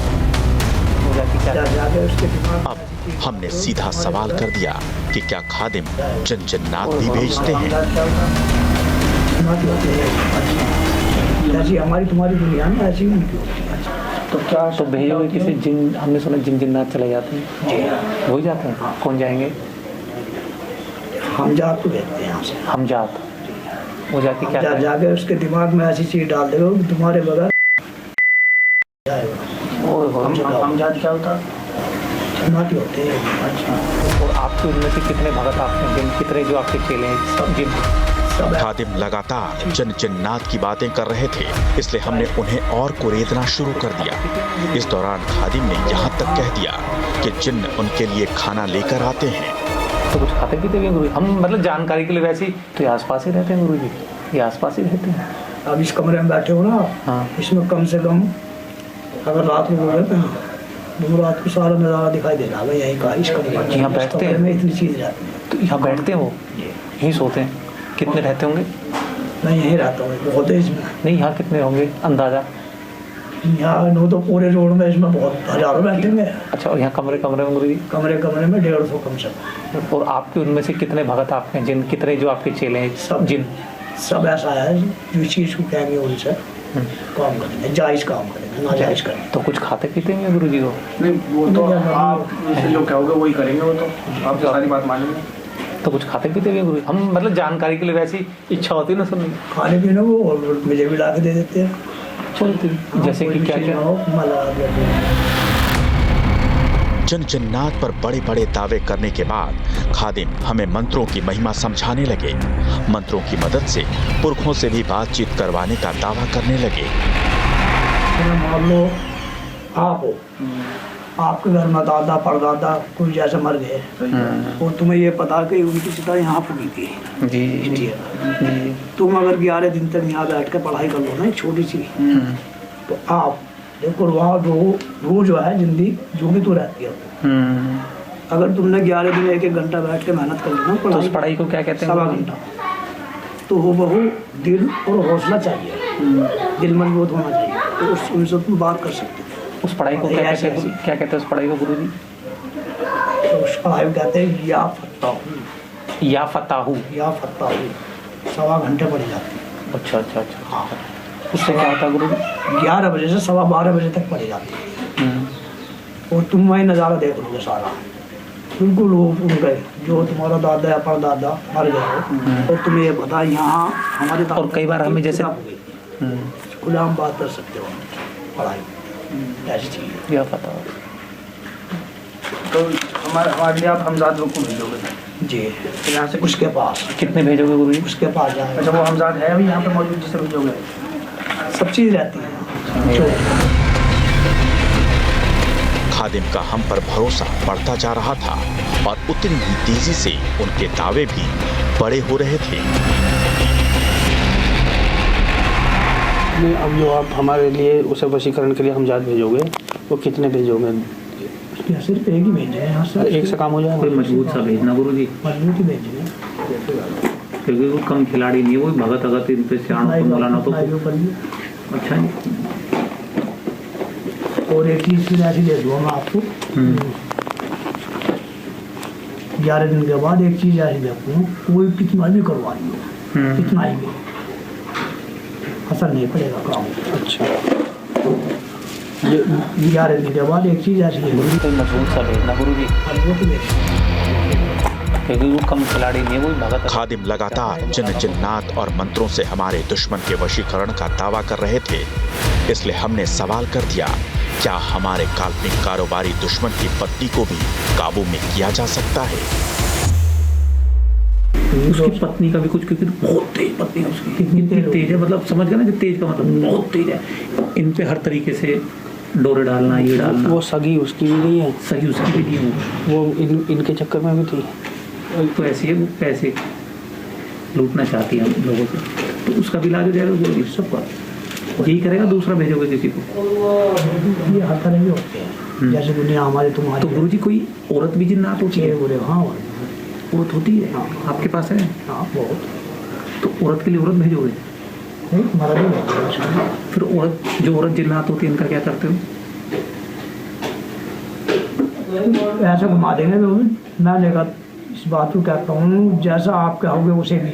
जाके उसके दिमाग। अब हमने सीधा सवाल कर दिया कि क्या खादिम जन्नत भी भेजते हैं? जैसी हमारी तुम्हारी दुनिया में ऐसी उनकी होती है। तो क्या तो भेजोगे किसी जिन? हमने सुना जिन्नात चले जाते हैं। वो ही जाते हैं? कौन जाएंगे? हम जात को भेजते हैं यहाँ से। हम जात वो जाके क्या करें? जाके उसके दिमाग में ऐसी चीज डाल देगा तुम्हारे बगैर हम जात क्या होता? जन्नत होते हैं। अच्छा, और आपके उनमें से कितने भगत आपने जिन कितने जो आपके चेले हैं सब जिन? खादिम लगातार जन्नत की बातें कर रहे थे, इसलिए हमने उन्हें और कुरेदना शुरू कर दिया। इस दौरान खादिम ने यहाँ तक कह दिया कि जिन्न उनके लिए खाना लेकर आते हैं। तो कुछ खाते पीते भी हैं गुरुजी? हम मतलब जानकारी के लिए वैसे ही तो ये आसपास ही रहते हैं गुरुजी, ये आसपास ही रहते हैं। अब इस कमरे में बैठे हो ना, हाँ। इसमें कम से कम अगर रात में बोले ना तो रात को सारा नज़ारा दिखाई दे रहा है यहीं का। इस कमरे यहाँ बैठते हैं में इतनी चीज़ रहती है। तो यहाँ बैठते हैं वो, यहीं सोते हैं? कितने रहते होंगे? मैं यहीं रहता हूँ, बहुत है इसमें। नहीं, यहाँ कितने होंगे अंदाजा? यहाँ नो तो पूरे रोड में इसमें बहुत हजारों बैठेंगे। अच्छा, और यहाँ कमरे कमरे में गुरुजी? कमरे में 150 कम से कम। और आपके उनमें से कितने भगत आपके हैं जिन? कितने जो आपके चेले हैं सब जिन? सब ऐसा है जो चीज़ को कहेंगे उनसे काम करेंगे, जायज़ काम करेंगे, नाजायज़ करेंगे। तो कुछ खाते पीते हैं गुरुजी को? नहीं वो तो आप जो कहोगे वही करेंगे, वो तो आप सारी बात मानेंगे। तो कुछ खाते पीते भी हैं गुरुजी? हम मतलब जानकारी के लिए वैसी इच्छा होती है ना सुनने। खाने पीने को और मुझे भी ला के दे देते हैं। चलते जैसे कि क्या क्या? जन्नत पर बड़े बड़े दावे करने के बाद खादिम हमें मंत्रों की महिमा समझाने लगे। मंत्रों की मदद से पुरखों से भी बातचीत करवाने का दावा करने लगे। मान लो आप हो, आपके घर में दादा परदादा कोई जैसे मर गए और तुम्हें ये पता कि उनकी चिता यहाँ पुगी थी जी जी, तुम अगर 11 दिन तक यहाँ बैठ कर पढ़ाई कर लो ना छोटी सी, तो आप देखो वहाँ वो जो है जिंदगी जो भी तो रहती है। अगर तुमने 11 दिन 1-1 घंटा बैठ के मेहनत कर ली ना तो उस पढ़ाई को क्या कहते हैं? 1.25 घंटा, तो वो बहु दिल और हौसला चाहिए, दिल मजबूत होना चाहिए, तो उनसे तुम बात कर सकते हो। उस पढ़ाई को क्या कहते हैं? क्या कहते हैं उस पढ़ाई को गुरुजी? तो उस पढ़ाई को कहते हैं या फताहू। या फताहू। या फताहू 1.25 घंटे पढ़ी जाती है। अच्छा अच्छा अच्छा। हाँ, उससे क्या होता है गुरुजी? 11 बजे से 12:15 बजे तक पढ़ी जाती है। और तुम वही नज़ारा देख लोगे सारा, बिल्कुल वो उनके जो तुम्हारा दादा या परदादा मर गए हो, और तुम्हें ये पता यहाँ हमारे और कई बार हमें जैसे खुलेआम बात कर सकते हो, पढ़ाई ऐसी चीज़ है। या पता हो तो हमारे लिए आप हमजाद लोग को भेजोगे जी, तो यहाँ से उसके पास कितने भेजोगे गुरुजी? उसके पास जाए, अच्छा वो हमजाद है अभी यहाँ पे मौजूद जिसे भेजोगे? सब चीज़ रहती है। खादिम का हम पर भरोसा बढ़ता जा रहा था और उतनी ही तेजी से उनके दावे भी बड़े हो रहे थे। अब जो आप हमारे लिए उसे वशीकरण के लिए हमजाद भेजोगे, वो कितने भेजोगे? सिर्फ एक ही भेजे हैं यहाँ से, एक से काम हो जाएगा? कोई मजबूत सा भेजना गुरुजी, मजबूत ही भेजे हैं। क्योंकि वो कम खिलाड़ी नहीं है, वो भगत अगत इन पे सियाणों को बुलाना तो अच्छा नहीं। और एक चीज़ फिर ऐसी दे दूँगा मैं आपको, 11 दिन के बाद एक चीज़ ऐसी देखूँ, कोई कितना भी करवा लियो, कितना ही भी असर नहीं पड़ेगा काम। अच्छा, ये 11 दिन के बाद एक चीज़ ऐसी देखूँ, कोई मजबूत सा भेजना गुरुजी, मजबूत ही भेजना, क्योंकि वो कम खिलाड़ी नहीं है, वो भगत। खादिम लगातार जिन जिन्नात और मंत्रों से हमारे दुश्मन के वशीकरण का दावा कर रहे थे, इसलिए हमने सवाल कर दिया, क्या हमारे काल्पनिक कारोबारी दुश्मन की पत्नी को भी काबू में किया जा सकता है? उसकी पत्नी का भी कुछ, क्योंकि बहुत तेज पत्नी है उसकी, कितनी तेज है, मतलब समझ गए ना कि तेज का मतलब बहुत तेज है। इन पे हर तरीके से डोरे डालना, ये डालना। वो सगी उसकी भी नहीं है? सही उसकी भी नहीं है, वो इनके चक्कर में भी थी। तो ऐसी है, वो पैसे लूटना चाहती है हम लोगों से, तो उसका भी इलाज हो जाएगा गुरुजी सबका। यही करेगा, दूसरा भेजोगे किसी को? ये हर तरह के होते हैं, जैसे दुनिया हमारी तुम्हारी। तो गुरुजी कोई औरत भी जिन्नात होती है? बोले हाँ, औरत होती है। आपके पास है? हाँ बहुत। तो औरत के लिए औरत भेजोगे? नहीं, मर्द ही भेजोगे। फिर औरत, जो औरत जिन्नात होती है, इनका क्या करते हो? ऐसा घुमा देंगे तो मैं लेकर इस बात को कहता हूँ, जैसा आप कहोगे उसे भी,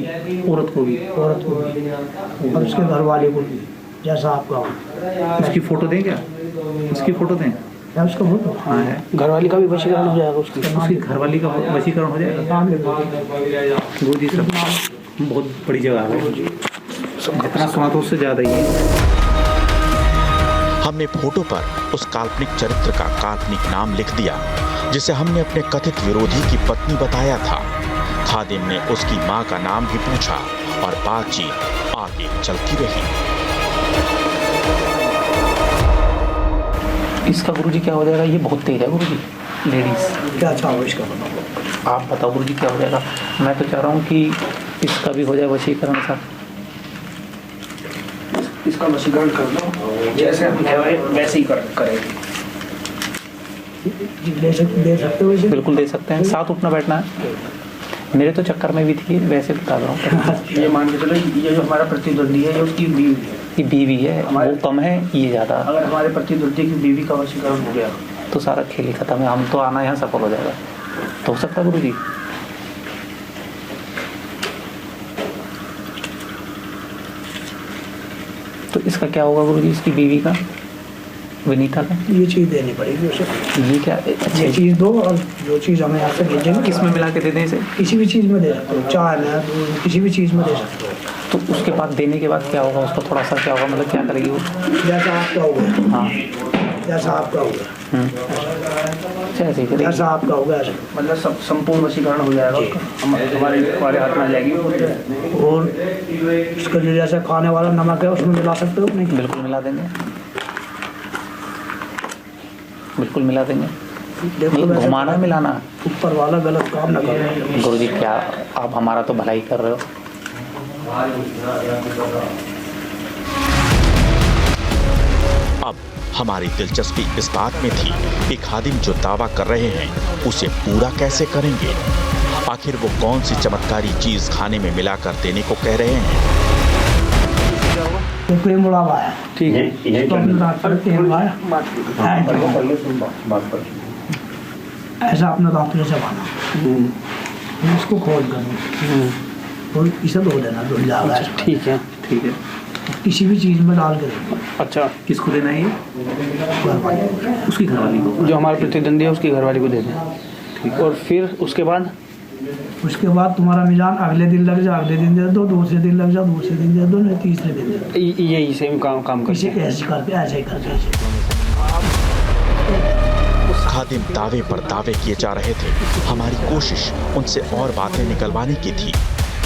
औरत को भी, औरत को भी और उसके घर वाले को भी, जैसा आप कहो। उसकी फोटो दें क्या? उसकी फोटो दें? क्या उसका फोटो? हाँ है। घरवाली का भी वशीकरण हो जाएगा उसकी घरवाली का वशीकरण हो जाएगा? गुरुजी सब बहुत बड़ी जगह है, जितना सुना तो उससे ज़्यादा ही है। हमने फोटो पर उस काल्पनिक चरित्र का काल्पनिक नाम लिख दिया, जिसे हमने अपने कथित विरोधी की पत्नी बताया था। खादिम ने उसकी मां का नाम भी पूछा और बातचीत आगे चलती रही। इसका गुरुजी क्या हो जाएगा? ये बहुत तेज है गुरुजी, लेडीज। क्या चाहो इसका बताओ? आप बताओ गुरुजी क्या हो जाएगा? मैं तो चाह रहा हूँ कि इसका भी हो जाए वशीकरण सर। इसका वशीकरण कर दो, जैसे हम कह रहे हैं वैसे ही करेंगे। दे सकते हो इसे? बिल्कुल दे सकते हैं, साथ उठना बैठना है। मेरे तो चक्कर में भी थी, वैसे बता रहा हूँ। ये मान के चलो, ये जो हमारा प्रतिद्वंदी है, ये उसकी बीवी है। ये बीवी है, वो कम है, ये ज़्यादा। अगर हमारे प्रतिद्वंदी की बीवी का वशीकरण हो गया तो सारा खेल ही खत्म है, हम तो आना यहाँ सफल हो जाएगा। तो हो सकता है गुरुजी? तो इसका क्या होगा गुरुजी, इसकी बीवी का, विनीता का? ये चीज़ देनी पड़ेगी उसे। ये क्या? ये चीज़ दो, और जो चीज़ हमें यहाँ से भेजेंगे किस में मिला के दे दें इसे? किसी भी चीज़ में दे सकते हो, चाय में, दूध, किसी भी चीज़ में दे सकते हो। तो उसके बाद देने के बाद क्या होगा उसका? थोड़ा सा क्या होगा, मतलब क्या करेगी वो? जैसा आपका होगा, हाँ, जैसा आपका होगा, ऐसे ही करेगी। जैसा आपका होगा ऐसा। मतलब सब संपूर्ण वशीकरण हो जाएगा उसका, हमारे हाथ में आ जाएगी। और उसका जो जैसा खाने वाला नमक है उसमें मिला सकते हो नहीं? बिल्कुल मिला देंगे। बिल्कुल मिला देंगे। देखो वैसे घुमाना मिलाना। ऊपर वाला गलत काम ना करे। गुरुजी क्या आप हमारा तो भलाई कर रहे हो। अब हमारी दिलचस्पी इस बात में थी कि खादिम जो दावा कर रहे हैं उसे पूरा कैसे करेंगे। आखिर वो कौन सी चमत्कारी चीज खाने में मिलाकर देने को कह रहे हैं। तो प्रेम बुलावा है, ठीक है, तो अपने दांत पर तेल लगाया, ऐसा अपने दांत में चबाना, फिर इसको खोल कर और इसे धो देना, धुल जाएगा। ठीक है, ठीक है। किसी भी चीज़ में डाल के देना। अच्छा, किसको देना है ये? उसकी घरवाली को। जो हमारा प्रतिद्वंदी है उसकी घरवाली को दे दें। ठीक। और फिर उसके बाद तुम्हारा मिजान अगले दिन लग जा, अगले दिन दे दो, दूसरे दिन लग जा, दूसरे दिन दे दो, नहीं तीसरे दिन दे दो। यही सेम काम इसे ऐसे करके ऐसे करके खादिम दावे पर दावे किए जा रहे थे। हमारी कोशिश उनसे और बातें निकलवाने की थी,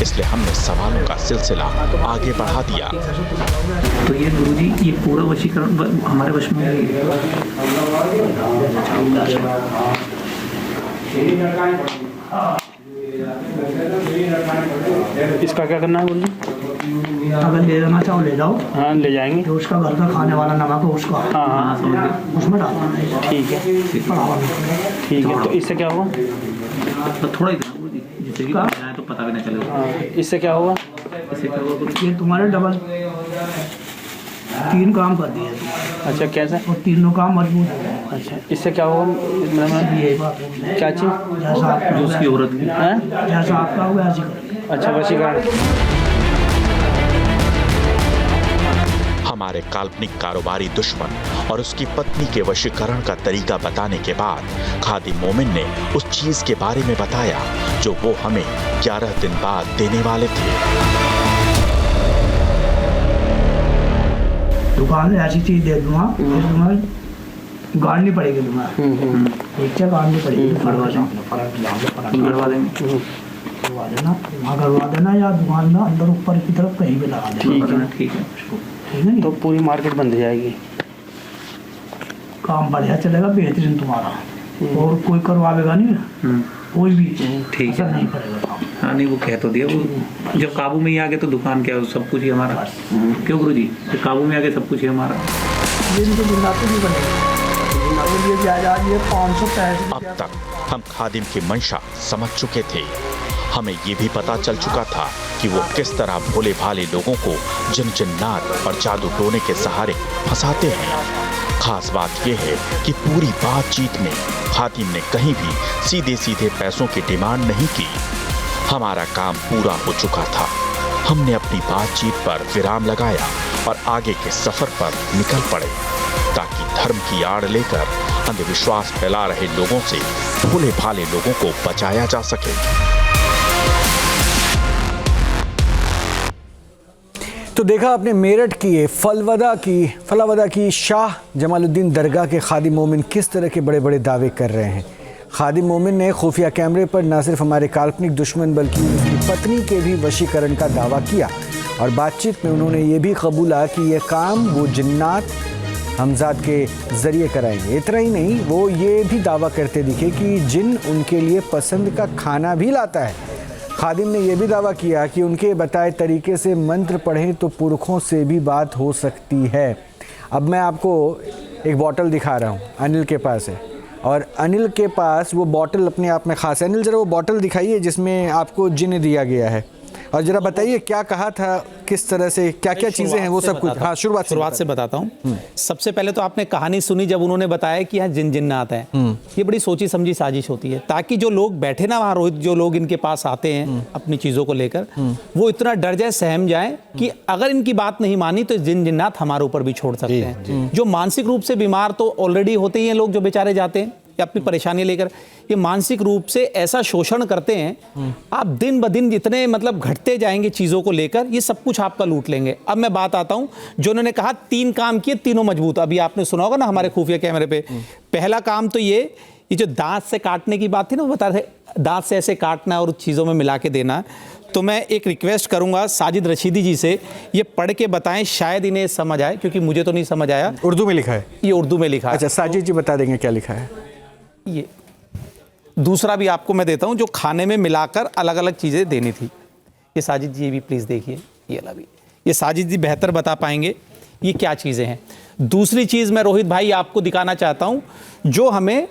इसलिए हमने सवालों का सिलसिला आगे बढ़ा दिया। तो ये गुरुजी ये पूरा वशीकरण हमारे वश में है। इसका क्या करना है गुरुजी? अगर ले जाना चाहो ले जाओ। हाँ, ले जाएंगे। जो उसका घर का खाने वाला नमक है उसका, हाँ, उसमें डालना है। ठीक है, ठीक है। तो इससे क्या होगा? तो थोड़ा ही देना गुरुजी, जिससे कि जाए तो पता भी ना चलेगा। हाँ, इससे क्या होगा? इससे क्या होगा? ये तुम्हारे डबल 3 काम कर दिए। अच्छा, कैसे? और तीनों काम मजबूत है। अच्छा, इससे क्या होगा? मतलब ये बात है। क्या चीज़? जैसा आपका जो उसकी औरत की है? जैसा आपका होगा ऐसे करेंगे। अच्छा, वशीकरण। हमारे काल्पनिक कारोबारी दुश्मन और उसकी पत्नी के वशीकरण का तरीका बताने के बाद खादिम मोमिन ने उस चीज के बारे में बताया जो वो हमें 11 दिन बाद देने वाले थे। दुकान में ऐसी चीज दे दूंगा, तुम्हें गाड़नी पड़ेगी, तुम्हें गाड़नी पड़ेगी। गड़वा देंगे। करवा देना, वहाँ करवा देना, या दुकान में अंदर ऊपर की तरफ कहीं भी लगा देना। ठीक है। ठीक है, तो पूरी मार्केट बंद हो जाएगी। काम बढ़िया चलेगा, बेहतरीन तुम्हारा, और कोई करवाएगा नहीं, कोई भी ठीक है, नहीं करेगा काम। हाँ नहीं वो कह तो दिया, वो जब काबू में ही आ गए तो दुकान क्या सब कुछ ही हमारा। क्यों गुरुजी, जब काबू में आ गए सब कुछ ही हमारा। ये इनको जिंदाती भी बनेगी, ये जायदाद ये 565। अब तक हम खादिम की मंशा समझ चुके थे। हमें ये भी पता चल चुका था कि वो किस तरह भोले भाले लोगों को जिन्नात और जादू टोने के सहारे फंसाते हैं। खास बात यह है कि पूरी बातचीत में खादिम ने कहीं भी सीधे सीधे पैसों की डिमांड नहीं की। हमारा काम पूरा हो चुका था। हमने अपनी बातचीत पर विराम लगाया और आगे के सफर पर निकल पड़े ताकि धर्म की आड़ लेकर अंधविश्वास फैला रहे लोगों से भोले भाले लोगों को बचाया जा सके। तो देखा आपने मेरठ की फलावदा की शाह जमालुद्दीन दरगाह के खादिम मोमिन किस तरह के बड़े बड़े दावे कर रहे हैं। खादिम मोमिन ने खुफिया कैमरे पर न सिर्फ हमारे काल्पनिक दुश्मन बल्कि उसकी पत्नी के भी वशीकरण का दावा किया और बातचीत में उन्होंने ये भी कबूला कि यह काम वो जिन्नात हमजाद के ज़रिए कराएंगे। इतना ही नहीं, वो ये भी दावा करते दिखे कि जिन उनके लिए पसंद का खाना भी लाता है। खादिम ने यह भी दावा किया कि उनके बताए तरीके से मंत्र पढ़ें तो पुरखों से भी बात हो सकती है। अब मैं आपको एक बॉटल दिखा रहा हूँ, अनिल के पास है और अनिल के पास वो बॉटल अपने आप में ख़ास है। अनिल ज़रा वो बॉटल दिखाइए जिसमें आपको जिन्न दिया गया है और ज़रा बताइए क्या कहा था, किस तरह से क्या क्या चीज़ें हैं वो सब कुछ। हाँ, शुरुआत से बताता हूँ। सबसे पहले तो आपने कहानी सुनी जब उन्होंने बताया कि यहाँ जिन्नात हैं। ये बड़ी सोची समझी साजिश होती है ताकि जो लोग बैठे ना वहाँ रोहित, जो लोग इनके पास आते हैं अपनी चीज़ों को लेकर, वो इतना डर जाए, सहम जाए कि अगर इनकी बात नहीं मानी तो जिन्नात हमारे ऊपर भी छोड़ सकते हैं। जो मानसिक रूप से बीमार तो ऑलरेडी होते ही हैं लोग, जो बेचारे जाते हैं या अपनी परेशानी लेकर, ये मानसिक रूप से ऐसा शोषण करते हैं। आप दिन ब दिन जितने मतलब घटते जाएंगे चीज़ों को लेकर, ये सब कुछ आपका लूट लेंगे। अब मैं बात आता हूँ, जो उन्होंने कहा 3 काम किए, तीनों मजबूत। अभी आपने सुना होगा ना हमारे खुफिया कैमरे पे, पहला काम तो ये जो दांत से काटने की बात थी ना, वो बता रहे दांत से ऐसे काटना और चीज़ों में मिला के देना। तो मैं एक रिक्वेस्ट करूंगा साजिद रशीदी जी से, ये पढ़ के बताएं, शायद इन्हें समझ आए, क्योंकि मुझे तो नहीं समझ आया। उर्दू में लिखा है, ये उर्दू में लिखा है। अच्छा, साजिद जी बता देंगे क्या लिखा है। ये दूसरा भी आपको मैं देता हूं, जो खाने में मिलाकर अलग अलग चीज़ें देनी थी। ये साजिद जी भी प्लीज़ देखिए, ये वाला भी, ये साजिद जी बेहतर बता पाएंगे ये क्या चीज़ें हैं। दूसरी चीज़ मैं रोहित भाई आपको दिखाना चाहता हूं, जो हमें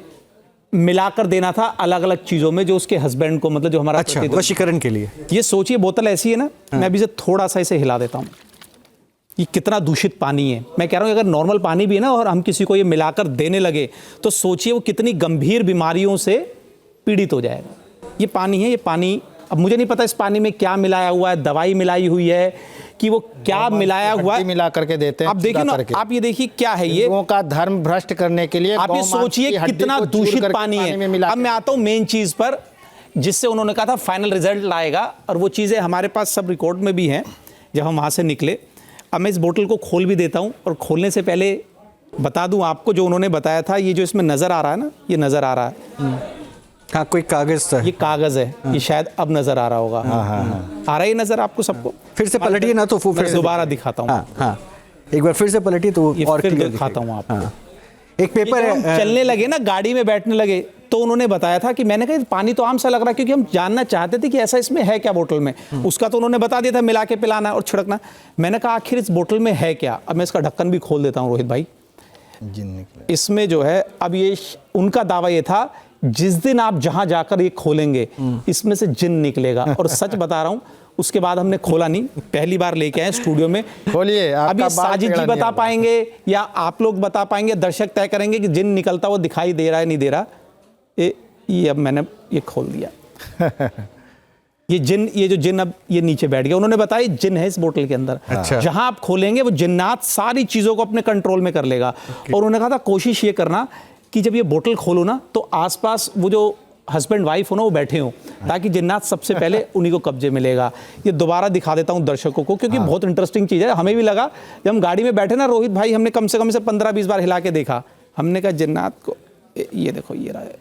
मिलाकर देना था अलग अलग चीज़ों में, जो उसके हस्बैंड को, मतलब जो हमारा अच्छा, वशीकरण के लिए। ये सोचिए बोतल ऐसी है ना, मैं अभी से थोड़ा सा इसे हिला देता हूँ, ये कितना दूषित पानी है। मैं कह रहा हूँ अगर नॉर्मल पानी भी है ना और हम किसी को ये मिलाकर देने लगे तो सोचिए वो कितनी गंभीर बीमारियों से पीड़ित हो जाएगा। ये पानी है, ये पानी, अब मुझे नहीं पता इस पानी में क्या मिलाया हुआ है, दवाई मिलाई हुई है कि वो क्या मिलाया हुआ है, मिला करके देते हैं। आप देखिए ना, आप ये देखिए क्या है ये, लोगों का धर्म भ्रष्ट करने के लिए। आप ये सोचिए कितना दूषित पानी है। अब मैं आता हूँ मेन चीज पर, जिससे उन्होंने कहा था फाइनल रिजल्ट लाएगा, और वो चीज़ें हमारे पास सब रिकॉर्ड में भी हैं जब हम वहाँ से निकले। अब मैं इस बोतल को खोल भी देता हूँ, और खोलने से पहले बता दूँ आपको जो उन्होंने बताया था, ये जो इसमें नज़र आ रहा है ना, ये नज़र आ रहा है, हाँ कोई कागज था, ये कागज है, ये शायद अब नजर आ रहा होगा। आ रहा है नजर आपको सबको? फिर से पलटिए ना, तो फिर से दोबारा दिखाता हूँ। हाँ, एक बार फिर से पलटिए तो और फिर क्लियर दिखाता हूँ आपको। एक पेपर है, चलने लगे ना, गाड़ी में बैठने लगे, तो उन्होंने बताया था कि मैंने कहा पानी तो आम सा लग रहा है, क्योंकि हम जानना चाहते थे कि ऐसा इसमें है क्या बोतल में। उसका तो उन्होंने बता दिया था, मिला के पिलाना और छिड़कना। मैंने कहा आखिर इस बोतल में है क्या। अब मैं इसका ढक्कन भी खोल देता हूँ रोहित भाई। इसमें जो है, अब ये उनका दावा ये था जिस दिन आप जहां जाकर ये खोलेंगे इसमें से जिन निकलेगा, और सच बता रहा हूं उसके बाद हमने खोला नहीं, पहली बार लेके आए स्टूडियो में। खोलिए। अभी साजिद जी बता पाएंगे या आप लोग बता पाएंगे, दर्शक तय करेंगे कि जिन निकलता वो दिखाई दे रहा है नहीं दे रहा। ये अब मैंने ये खोल दिया। ये जिन, ये जो जिन अब ये नीचे बैठ गया। उन्होंने बताया जिन है इस बोतल के अंदर। अच्छा। जहां आप खोलेंगे वो जिन्नात सारी चीजों को अपने कंट्रोल में कर लेगा। और उन्होंने कहा था कोशिश ये करना कि जब ये बोतल खोलो ना, तो आसपास वो जो हस्बैंड वाइफ हो ना वो बैठे हो, ताकि जिन्नात सबसे पहले उन्हीं को कब्जे मिलेगा। ये दोबारा दिखा देता हूं दर्शकों को, क्योंकि बहुत इंटरेस्टिंग चीज़ है। हमें भी लगा जब हम गाड़ी में बैठे ना रोहित भाई, हमने कम से कम से 15-20 बार हिला के देखा। हमने कहा जिन्नात को, ये देखो ये रहा है।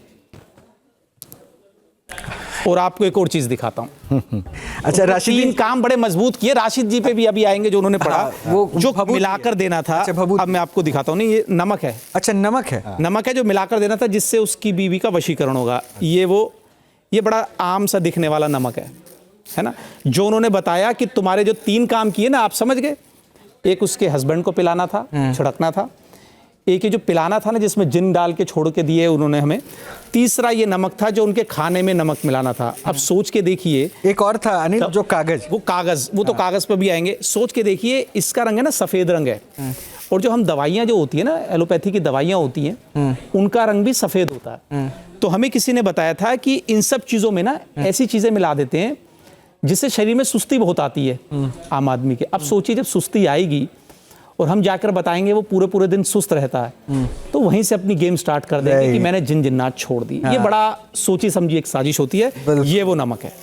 और आपको एक और चीज दिखाता हूं। अच्छा, राशिद तीन काम बड़े मजबूत किए। राशिद जी पे भी अभी आएंगे जो उन्होंने पढ़ा, वो जो मिलाकर देना था। अच्छा, अब मैं आपको दिखाता हूं। नहीं, ये नमक है। अच्छा, नमक है। नमक है जो मिलाकर देना था, जिससे उसकी बीवी का वशीकरण होगा। ये बड़ा आम सा दिखने वाला नमक है ना, जो उन्होंने बताया कि तुम्हारे जो 3 काम किए ना, आप समझ गए। एक उसके हस्बैंड को पिलाना था, छिड़कना था। एक ये जो पिलाना था ना, जिसमें जिन डाल के छोड़ के दिए उन्होंने हमें। तीसरा ये नमक था जो उनके खाने में नमक मिलाना था। अब सोच के देखिए, एक और था अनिल, जो कागज, वो तो कागज पर भी आएंगे। सोच के देखिए, इसका रंग है ना सफेद रंग है, और जो हम दवाइयाँ जो होती है ना, एलोपैथी की दवाइयाँ होती हैं, उनका रंग भी सफेद होता है। तो हमें किसी ने बताया था कि इन सब चीज़ों में ना ऐसी चीज़ें मिला देते हैं जिससे शरीर में सुस्ती बहुत आती है आम आदमी के। अब सोचिए जब सुस्ती आएगी और हम जाकर बताएंगे वो पूरे दिन सुस्त रहता है, तो वहीं से अपनी गेम स्टार्ट कर देंगे कि मैंने जिन्नात छोड़ दी। ये बड़ा सोची समझी एक साजिश होती है। ये वो नमक है।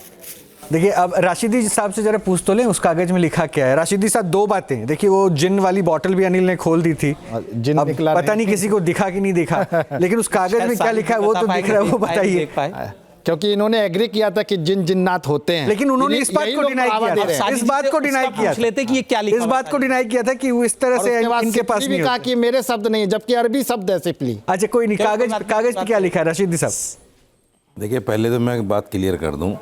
देखिए, अब राशिदी साहब से जरा पूछ तो लें उस कागज में लिखा क्या है। राशिदी साहब, 2 बातें देखिए, वो जिन वाली बोतल भी अनिल ने खोल दी थी, जिन अब निकला पता नहीं किसी को दिखा कि नहीं दिखा, लेकिन उस कागज में क्या लिखा है वो तो दिख रहा है, वो बताइए। क्योंकि इन्होंने एग्री किया था कि जिन्नात होते हैं, लेकिन उन्होंने इस बात को डिनाई किया था, इस बात को डिनाई किया था, लेते कि ये क्या लिखा, इस बात को डिनाई किया था कि वो इस तरह से इनके पास नहीं कहा कि मेरे शब्द नहीं है, जबकि अरबी शब्द है सिपली। अच्छा, कोई नहीं, कागज पे क्या लिखा है राशिदी साहब? देखिए, पहले तो मैं एक बात क्लियर कर दूं,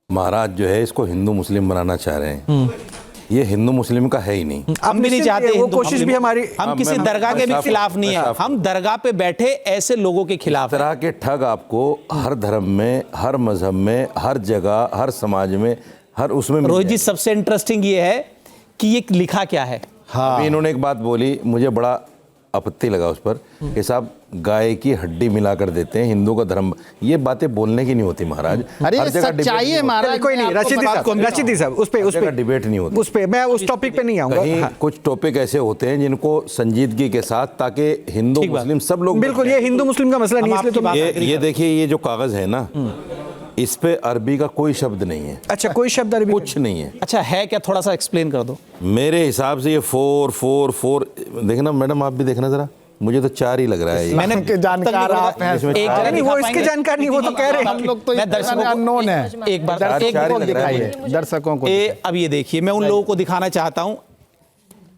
महाराज जो है इसको हिंदू मुस्लिम बनाना चाह रहे हैं। ये हिंदू मुस्लिम का है ही नहीं। हम भी नहीं चाहते, वो कोशिश भी हमारी, हम किसी दरगाह के भी खिलाफ नहीं है। हम दरगाह पे बैठे ऐसे लोगों के खिलाफ। तरह के ठग आपको हर धर्म में, हर मजहब में, हर जगह, हर समाज में, हर उसमें। रोहित जी, सबसे इंटरेस्टिंग ये है कि ये लिखा क्या है। हाँ, इन्होंने एक बात बोली, मुझे बड़ा आपत्ति लगा उस पर कि साहब गाय की हड्डी मिलाकर देते हैं, हिंदू का धर्म। ये बातें बोलने की नहीं होती महाराज। अरे सच्चाई है महाराज। कोई नहीं, राशिदी साहब उस पे डिबेट नहीं होती, उस पे मैं उस टॉपिक पे नहीं आऊंगा। हाँ। कुछ टॉपिक ऐसे होते हैं जिनको संजीदगी के साथ, ताकि हिंदू मुस्लिम सब लोग, बिल्कुल ये हिंदू मुस्लिम का मसला नहीं, इसलिए तो ये देखिए, ये जो कागज है ना, इस पे अरबी का कोई शब्द नहीं है। अच्छा, कोई शब्द अरबी कुछ नहीं है। अच्छा, है क्या, थोड़ा सा एक्सप्लेन कर दो। मेरे हिसाब से ये 4 4 4, देखना मैडम, आप भी देखना जरा, मुझे तो 4 ही लग रहा है ये। मैंने के जानकार आप हैं। इसमें एक चार जगह नहीं, वो दिखा इसके पाएंगे? जानकार नहीं, वो तो कह रहे हैं। हम लोग तो मैं दर्शकों को अननोन है। एक बार चार ही लग रहा है दिखाइए दर्शकों को। अब ये देखिए, मैं उन लोगों को दिखाना चाहता हूं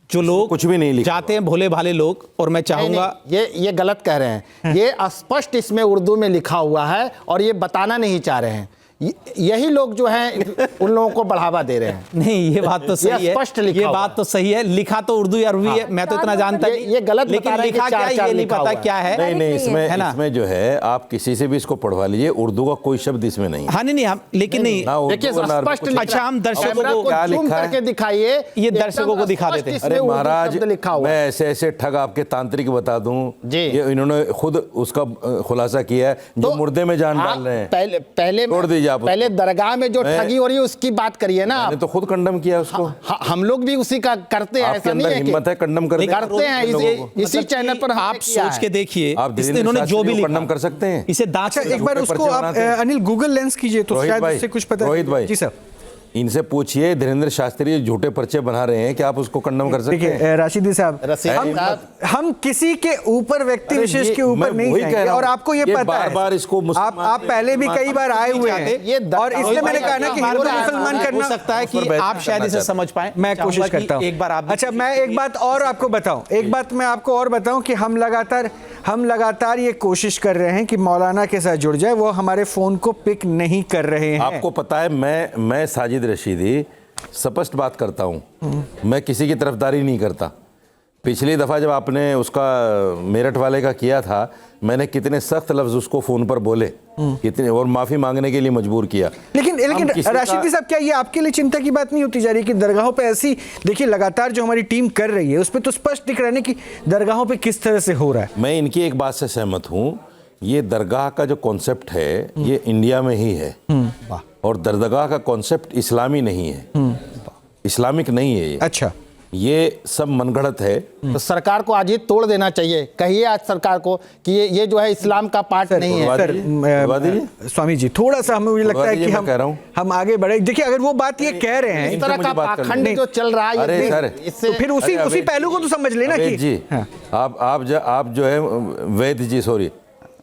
जो लोग कुछ भी नहीं लिखा जाते हैं भोले भाले लोग, और मैं चाहूंगा ये गलत कह रहे हैं। ये स्पष्ट इसमें उर्दू में लिखा हुआ है और ये बताना नहीं चाह रहे हैं। यही लोग जो हैं उन लोगों को बढ़ावा दे रहे हैं। नहीं, ये बात तो सही है, स्पष्ट लिखा ये हुआ बात तो सही है। लिखा तो उर्दू या अरबी है, मैं तो इतना जानता नहीं। ये गलत बता लेकिन रहे हैं कि लिखा क्या है 4-4 ये नहीं लिखा पता हुआ है। क्या है। नहीं, इसमें है ना? इसमें जो है आप किसी से भी इसको पढ़वा लीजिए, उर्दू का कोई शब्द इसमें नहीं है। हाँ नहीं हम, लेकिन नहीं ना उर्दू देखिए ना अरबी, स्पष्ट कुछ- लिखा अच्छा, हम दर्शकों कैमरा को क्या जूम लिखा है? करके दिखाइए। ये दर्शकों को दिखा देते हैं। इसमें अरे उर्दू महाराज, शब्द लिखा हुआ मैं है। ऐसे ऐसे ठग आपके तांत्रिक बता दूं जी। ये इन्होंने खुद उसका खुलासा किया है, जो मुर्दे में जान डाल रहे हैं। पहले छोड़ दीजिए आप पहले उसको। दरगाह में जो ठगी हो रही है उसकी बात करिए ना। मैंने तो खुद कंडम किया उसको। हम लोग भी उसी का करते हैं, आपके ऐसा नहीं अंदर है कि हिम्मत है कंडम कर दें? करते हैं। इसी मतलब चैनल पर हमने आप किया सोच है। के देखिए, आप इसने इन्होंने जो भी लिखा कंडम कर सकते हैं। इसे दांत अच्छा, एक बार झूठे उसको पर्चे आप बनाते हैं। अनिल गूगल लेंस कीजिए तो रोहित शायद भाई, उससे कुछ पता। रोहित भाई। जी सर। इनसे पूछिए, धीरेन्द्र शास्त्री झूठे पर्चे बना रहे हैं, क्या आप उसको कंडम कर सकते हैं? देखिए राशिदी साहब, हम किसी के ऊपर, व्यक्ति अरे विशेष ये के ऊपर मैं नहीं वही कह जाएंगे। रहा और हूं। आपको ये ये पता है, बार-बार इसको मुसलमान आप पहले भी कई बार आए हुए हैं, और इसलिए मैंने कहा ना कि हिंदू मुसलमान हो करना। सकता है कि आप शायद इसे समझ पाए। मैं कोशिश करता हूँ। एक बार आप अच्छा, मैं एक बात और आपको बताऊं, कि हम लगातार ये कोशिश कर रहे हैं कि मौलाना के साथ जुड़ जाए, वो हमारे फोन को पिक नहीं कर रहे हैं। आपको पता है, मैं साजिद रशीदी स्पष्ट बात करता हूं, मैं किसी की तरफदारी नहीं करता। पिछली दफ़ा जब आपने उसका मेरठ वाले का किया था, मैंने कितने सख्त लफ्ज़ उसको फ़ोन पर बोले, कितने, और माफ़ी मांगने के लिए मजबूर किया। लेकिन राशिदी साहब, क्या ये आपके लिए चिंता की बात नहीं होती जा रही कि दरगाहों पे ऐसी, देखिए लगातार जो हमारी टीम कर रही है उस पर तो स्पष्ट दिख रहा है कि दरगाहों पे किस तरह से हो रहा है। मैं इनकी एक बात से सहमत हूँ, ये दरगाह का जो कॉन्सेप्ट है ये इंडिया में ही है, और दरगाह का कॉन्सेप्ट इस्लामी नहीं है, इस्लामिक नहीं है ये। अच्छा, ये सब मनगढ़ंत है। तो सरकार को आज ये तोड़ देना चाहिए। कहिए आज सरकार को कि ये जो है इस्लाम का पार्ट नहीं है। सर, स्वामी जी, थोड़ा सा हमें मुझे लगता है कि हम आगे बढ़े। देखिए, अगर वो बात ये कह रहे हैं, इस तरह का पाखंड जो चल रहा है, अरे सर, इससे तो फिर उसी पहलू को तो समझ लेना कि जी, आप जो है वैद जी, सॉरी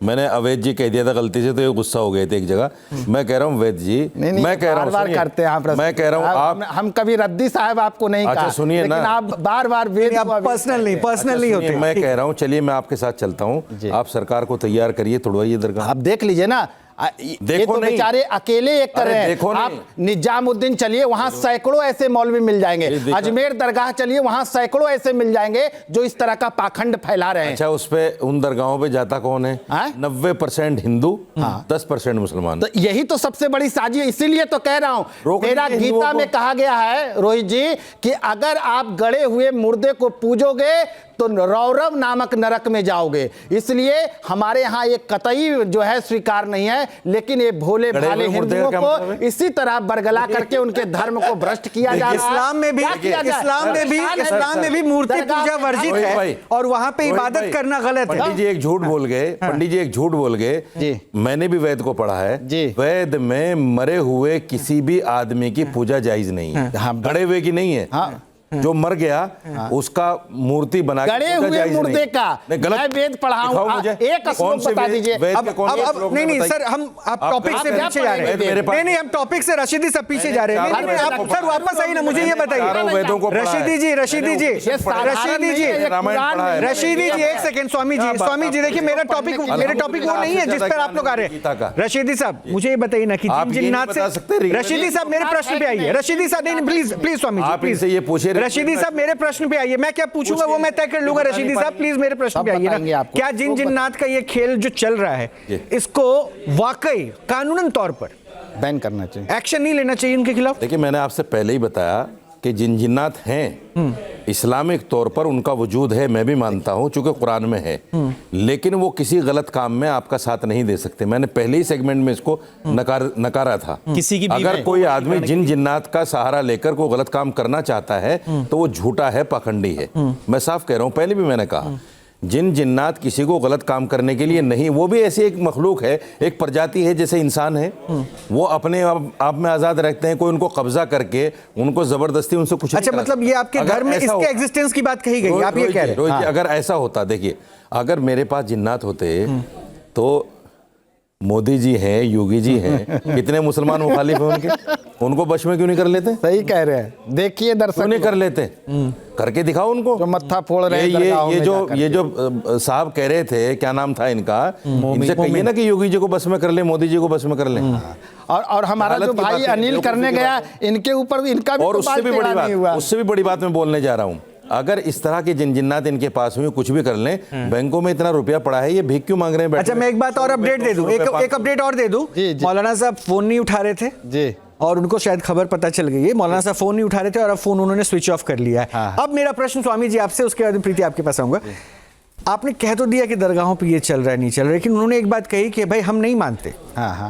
मैंने अवैध जी कह दिया था गलती से, तो ये गुस्सा हो गए थे एक जगह। मैं कह रहा हूँ वैद जी, मैं कह रहा हूँ, बार करते हैं आप, मैं कह रहा हूँ आप, हम कभी रद्दी साहब आपको नहीं अच्छा कहा, सुनिए ना, आप बार पर्सनल नहीं होते। मैं कह रहा हूँ, चलिए मैं आपके साथ चलता हूँ, आप सरकार को तैयार करिए, तोड़वाइए दरगाह। आप देख लीजिए ना, ये तो बेचारे अकेले एक कर रहे हैं। आप निजामुद्दीन चलिए, वहां सैकड़ों ऐसे मौलवी मिल जाएंगे। अजमेर दरगाह चलिए, वहां सैकड़ों ऐसे मिल जाएंगे जो इस तरह का पाखंड फैला रहे हैं। अच्छा, उस पे उन दरगाहों पे जाता कौन है? 90% हिंदू, 10% मुसलमान। तो यही तो सबसे बड़ी साजिश, इसीलिए तो कह रहा हूं, मेरा गीता में कहा गया है रोहित जी कि अगर आप गड़े हुए मुर्दे को पूजोगे तो रौरव नामक नरक में जाओगे। इसलिए हमारे यहाँ ये कतई जो है स्वीकार नहीं है, लेकिन ये भोले भाले हिंदुओं को इसी तरह बरगला करके उनके धर्म को भ्रष्ट किया जा रहा है। इस्लाम में भी मूर्ति पूजा वर्जित है, और वहां पे इबादत करना गलत है। पंडित जी एक झूठ बोल गए, मैंने भी वेद को पढ़ा है। वेद में मरे हुए किसी भी आदमी की पूजा जायज नहीं है, गड़े हुए की नहीं है। जो मर गया उसका मूर्ति बना के गड़े हुए मुर्दे का मैं वेद पढ़ाऊं, एक श्लोक बता दीजिए। अब नहीं सर, आप टॉपिक से पीछे जा रहे हैं। नहीं, हम टॉपिक से रशीदी सब पीछे जा रहे हैं। आप सर वापस आइए ना, मुझे ये बताइए। रशीदी जी एक सेकंड। स्वामी जी देखिए, मेरा टॉपिक वो नहीं है जिस पर आप लोग आ रहे हैं। रशीदी साहब, मुझे ये बताइए ना कि जिन्नात से, रशीदी साहब मेरे प्रश्न पे आइए। रशीदी साहब, नहीं प्लीज स्वामी जी, प्लीज ये पूछे। रशीदी साहब मेरे प्रश्न पे आइए, मैं क्या पूछूंगा वो मैं तय कर लूंगा। रशीदी साहब प्लीज मेरे प्रश्न पे आइए ना। क्या जिन्नात का ये खेल जो चल रहा है, इसको वाकई कानूनन तौर पर बैन करना चाहिए, एक्शन नहीं लेना चाहिए इनके खिलाफ? देखिए, मैंने आपसे पहले ही बताया कि जिन्नात हैं, इस्लामिक तौर पर उनका वजूद है, मैं भी मानता हूं, चूंकि कुरान में है, लेकिन वो किसी गलत काम में आपका साथ नहीं दे सकते। मैंने पहले ही सेगमेंट में इसको नकारा था। किसी की अगर कोई आदमी जिन्नात का सहारा लेकर कोई गलत काम करना चाहता है तो वो झूठा है, पाखंडी है। मैं साफ कह रहा हूं, पहले भी मैंने कहा। जिन जिन्नात किसी को गलत काम करने के लिए नहीं, वो भी ऐसी एक मखलूक है, एक प्रजाति है जैसे इंसान है, वो अपने आप में आज़ाद रहते हैं। कोई उनको कब्जा करके उनको ज़बरदस्ती उनसे कुछ अच्छा, मतलब ये आपके धर्म में इसके एग्जिस्टेंस की बात कही गई, आप ये कह रहे हैं? रोहित जी, अगर ऐसा होता, देखिए अगर मेरे पास जिन्नात होते तो मोदी जी हैं, योगी जी हैं, कितने मुसलमान मुखालिफ हैं उनके, उनको वश में क्यों नहीं कर लेते? सही कह रहे हैं। देखिए दर्शक, क्यों नहीं कर लेते? करके दिखाओ उनको। जो मत्था फोड़ रहे हैं ये जो साहब कह रहे थे, क्या नाम था इनका, इनसे कहिए ना कि योगी जी को बस में कर ले, मोदी जी को बस में कर ले। और हमारा जो भाई अनिल करने गया, इनके ऊपर इनका भी, और तो उससे भी बड़ी बात मैं बोलने जा रहा हूँ। अगर इस तरह की जिन्नात इनके पास हुई, कुछ भी कर लें, बैंकों में इतना रुपया पड़ा है, ये भीख क्यों मांग रहे हैं? अच्छा, मैं एक बात और अपडेट दे दूं, एक अपडेट और दे दूं। मौलाना साहब फोन नहीं उठा रहे थे जी, और उनको शायद खबर पता चल गई है। मौलाना साहब फोन नहीं उठा रहे थे और अब फोन उन्होंने स्विच ऑफ कर लिया है। अब मेरा प्रश्न स्वामी जी आपसे, उसके बाद प्रीति आपके पास आऊंगा। आपने कह तो दिया कि दरगाहों पे ये चल रहा है, नहीं चल रहा है, लेकिन उन्होंने एक बात कही कि भाई हम नहीं मानते।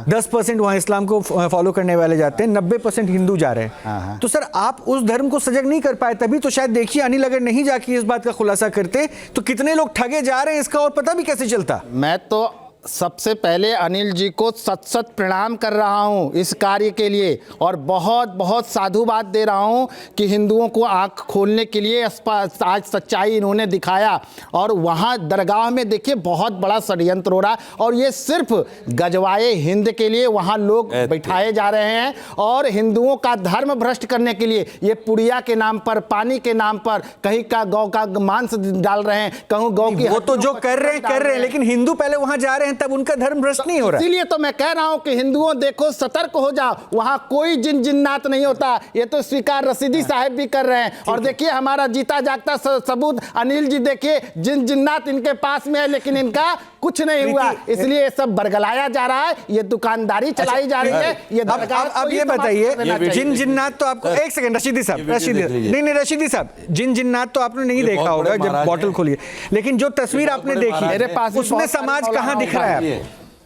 10% वहाँ इस्लाम को फॉलो करने वाले जाते हैं, 90% हिंदू जा रहे हैं। तो सर, आप उस धर्म को सजग नहीं कर पाए, तभी तो शायद देखिए अनिल अगर नहीं जाके इस बात का खुलासा करते तो कितने लोग ठगे जा रहे हैं इसका और पता भी कैसे चलता। मैं तो सबसे पहले अनिल जी को सत प्रणाम कर रहा हूं इस कार्य के लिए, और बहुत बहुत साधुवाद दे रहा हूं कि हिंदुओं को आंख खोलने के लिए आज सच्चाई इन्होंने दिखाया। और वहां दरगाह में देखिए बहुत बड़ा षड्यंत्र हो रहा है, और ये सिर्फ गजवाए हिंद के लिए वहां लोग बैठाए जा रहे हैं, और हिंदुओं का धर्म भ्रष्ट करने के लिए ये पुड़िया के नाम पर, पानी के नाम पर, कहीं का गौ का मांस डाल रहे हैं, कहूँ गौ की, वो तो जो कर रहे हैं, लेकिन हिंदू पहले वहां जा रहे हैं, तब उनका धर्म भ्रष्ट नहीं हो रहा। इसीलिए तो मैं कह रहा हूं कि हिंदुओं देखो सतर्क हो जाओ, वहां कोई जिन्नात नहीं होता। ये तो स्वीकार रशीदी साहब भी कर रहे हैं। और देखिए हमारा जीता जागता सबूत अनिल जी, देखिए जिन्नात इनके पास में है, लेकिन इनका कुछ नहीं हुआ, इसलिए ये सब बरगलाया जा रहा है, ये दुकानदारी चलाई जा रही है। ये अब ये बताइए, जिन्नात तो आपको, एक सेकंड रशीदी साहब, रशीदी साहब, जिन्नात तो आपने नहीं देखा होगा जब बॉटल खोली, लेकिन जो तस्वीर आपने देखी मेरे पास, उसमें समाज कहाँ दिख रहा है?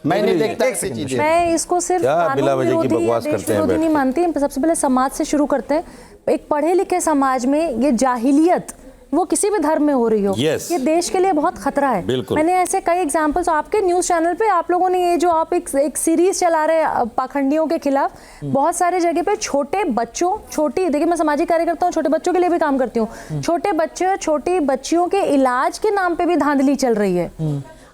मैं नहीं देखता। मैं इसको सिर्फ कानून विरोधी या देश विरोधी नहीं मानती। सबसे पहले समाज से शुरू करते हैं। एक पढ़े लिखे समाज में ये जाहिलियत, वो किसी भी धर्म में हो रही हो, ये देश के लिए बहुत खतरा है। मैंने ऐसे कई एग्जांपल्स, आपके न्यूज़ चैनल पे आप लोगों ने ये जो आप एक सीरीज चला रहे हैं पाखंडियों के खिलाफ, बहुत सारे जगह पे छोटे बच्चों, देखिए मैं सामाजिक कार्यकर्ता हूँ, छोटे बच्चों के लिए भी काम करती हूँ, छोटे बच्चे, छोटी बच्चियों के इलाज के नाम पे भी धांधली चल रही है।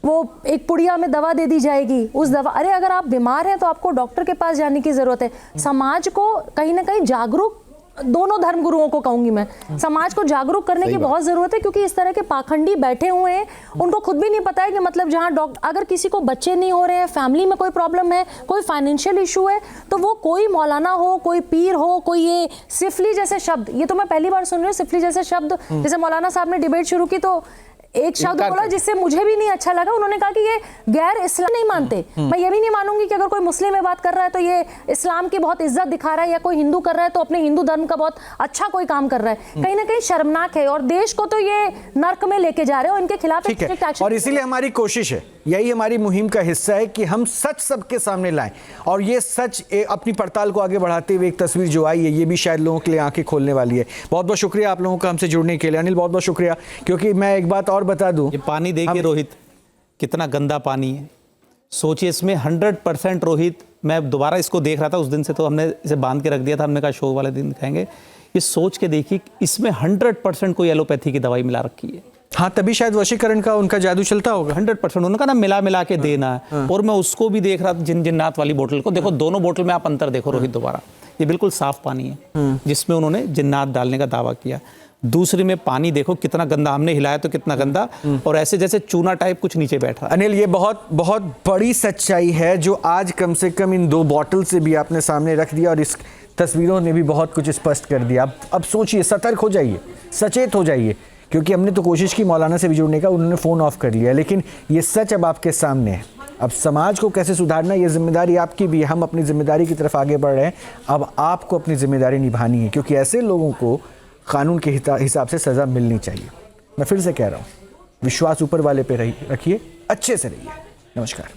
वो एक पुड़िया में दवा दे दी जाएगी, उस दवा, अरे अगर आप बीमार हैं तो आपको डॉक्टर के पास जाने की जरूरत है। समाज को कहीं ना कहीं जागरूक, दोनों धर्म गुरुओं को कहूंगी मैं, समाज को जागरूक करने की बहुत जरूरत है, क्योंकि इस तरह के पाखंडी बैठे हुए हैं, उनको खुद भी नहीं पता है कि मतलब जहां अगर किसी को बच्चे नहीं हो रहे हैं, फैमिली में कोई प्रॉब्लम है, कोई फाइनेंशियल इशू है, तो वो कोई मौलाना हो, कोई पीर हो, कोई ये सिफली जैसे शब्द, ये तो मैं पहली बार सुन रही हूँ, सिफली जैसे शब्द, जैसे मौलाना साहब ने डिबेट शुरू की तो एक शब्द बोला जिससे मुझे भी नहीं अच्छा लगा। उन्होंने कहा कि ये गैर इस्लाम नहीं मानते। मैं ये भी नहीं मानूंगी कि अगर कोई मुस्लिम में बात कर रहा है तो ये इस्लाम की बहुत इज्जत दिखा रहा है, या कोई हिंदू कर रहा है तो अपने हिंदू धर्म का बहुत अच्छा कोई काम कर रहा है। कहीं ना कहीं शर्मनाक है, और देश को तो ये नर्क में लेके जा रहे हो। इनके खिलाफ एक एक्शन, और इसीलिए हमारी कोशिश है, यही हमारी मुहिम का हिस्सा है कि हम सच सबके सामने लाएं, और ये सच अपनी पड़ताल को आगे बढ़ाते हुए एक तस्वीर जो आई है, ये भी शायद लोगों के लिए आंखें खोलने वाली है। बहुत बहुत शुक्रिया आप लोगों का हमसे जुड़ने के लिए। अनिल, बहुत बहुत शुक्रिया। क्योंकि मैं एक बात और बता दूं, पानी देखिए रोहित, कितना गंदा पानी है। सोचिए इसमें 100% रोहित, मैं दोबारा इसको देख रहा था उस दिन से, तो हमने इसे बांध के रख दिया था, हमने कहा शो वाले दिन दिखाएंगे। ये सोच के देखिए इसमें 100% कोई एलोपैथी की दवाई मिला रखी है। हाँ, तभी शायद वशीकरण का उनका जादू चलता होगा। 100% उनका ना मिला के देना है। और मैं उसको भी देख रहा था, जिन्नात वाली बोतल को देखो, दोनों बोतल में आप अंतर देखो रोहित दोबारा, ये बिल्कुल साफ पानी है जिसमें उन्होंने जिन्नात डालने का दावा किया। दूसरी में पानी देखो कितना गंदा, हमने हिलाया तो कितना गंदा, और ऐसे जैसे चूना टाइप कुछ नीचे बैठ रहा है। अनिल, ये बहुत बहुत बड़ी सच्चाई है जो आज कम से कम इन 2 बॉटल से भी आपने सामने रख दिया, और इस तस्वीरों ने भी बहुत कुछ स्पष्ट कर दिया। अब सोचिए, सतर्क हो जाइए, सचेत हो जाइए, क्योंकि हमने तो कोशिश की मौलाना से भी जुड़ने का, उन्होंने फ़ोन ऑफ कर लिया, लेकिन ये सच अब आपके सामने है। अब समाज को कैसे सुधारना, ये जिम्मेदारी आपकी भी है। हम अपनी जिम्मेदारी की तरफ आगे बढ़ रहे हैं, अब आपको अपनी जिम्मेदारी निभानी है, क्योंकि ऐसे लोगों को कानून के हिसाब से सज़ा मिलनी चाहिए। मैं फिर से कह रहा हूँ, विश्वास ऊपर वाले पे रखिए, अच्छे से रहिए। नमस्कार।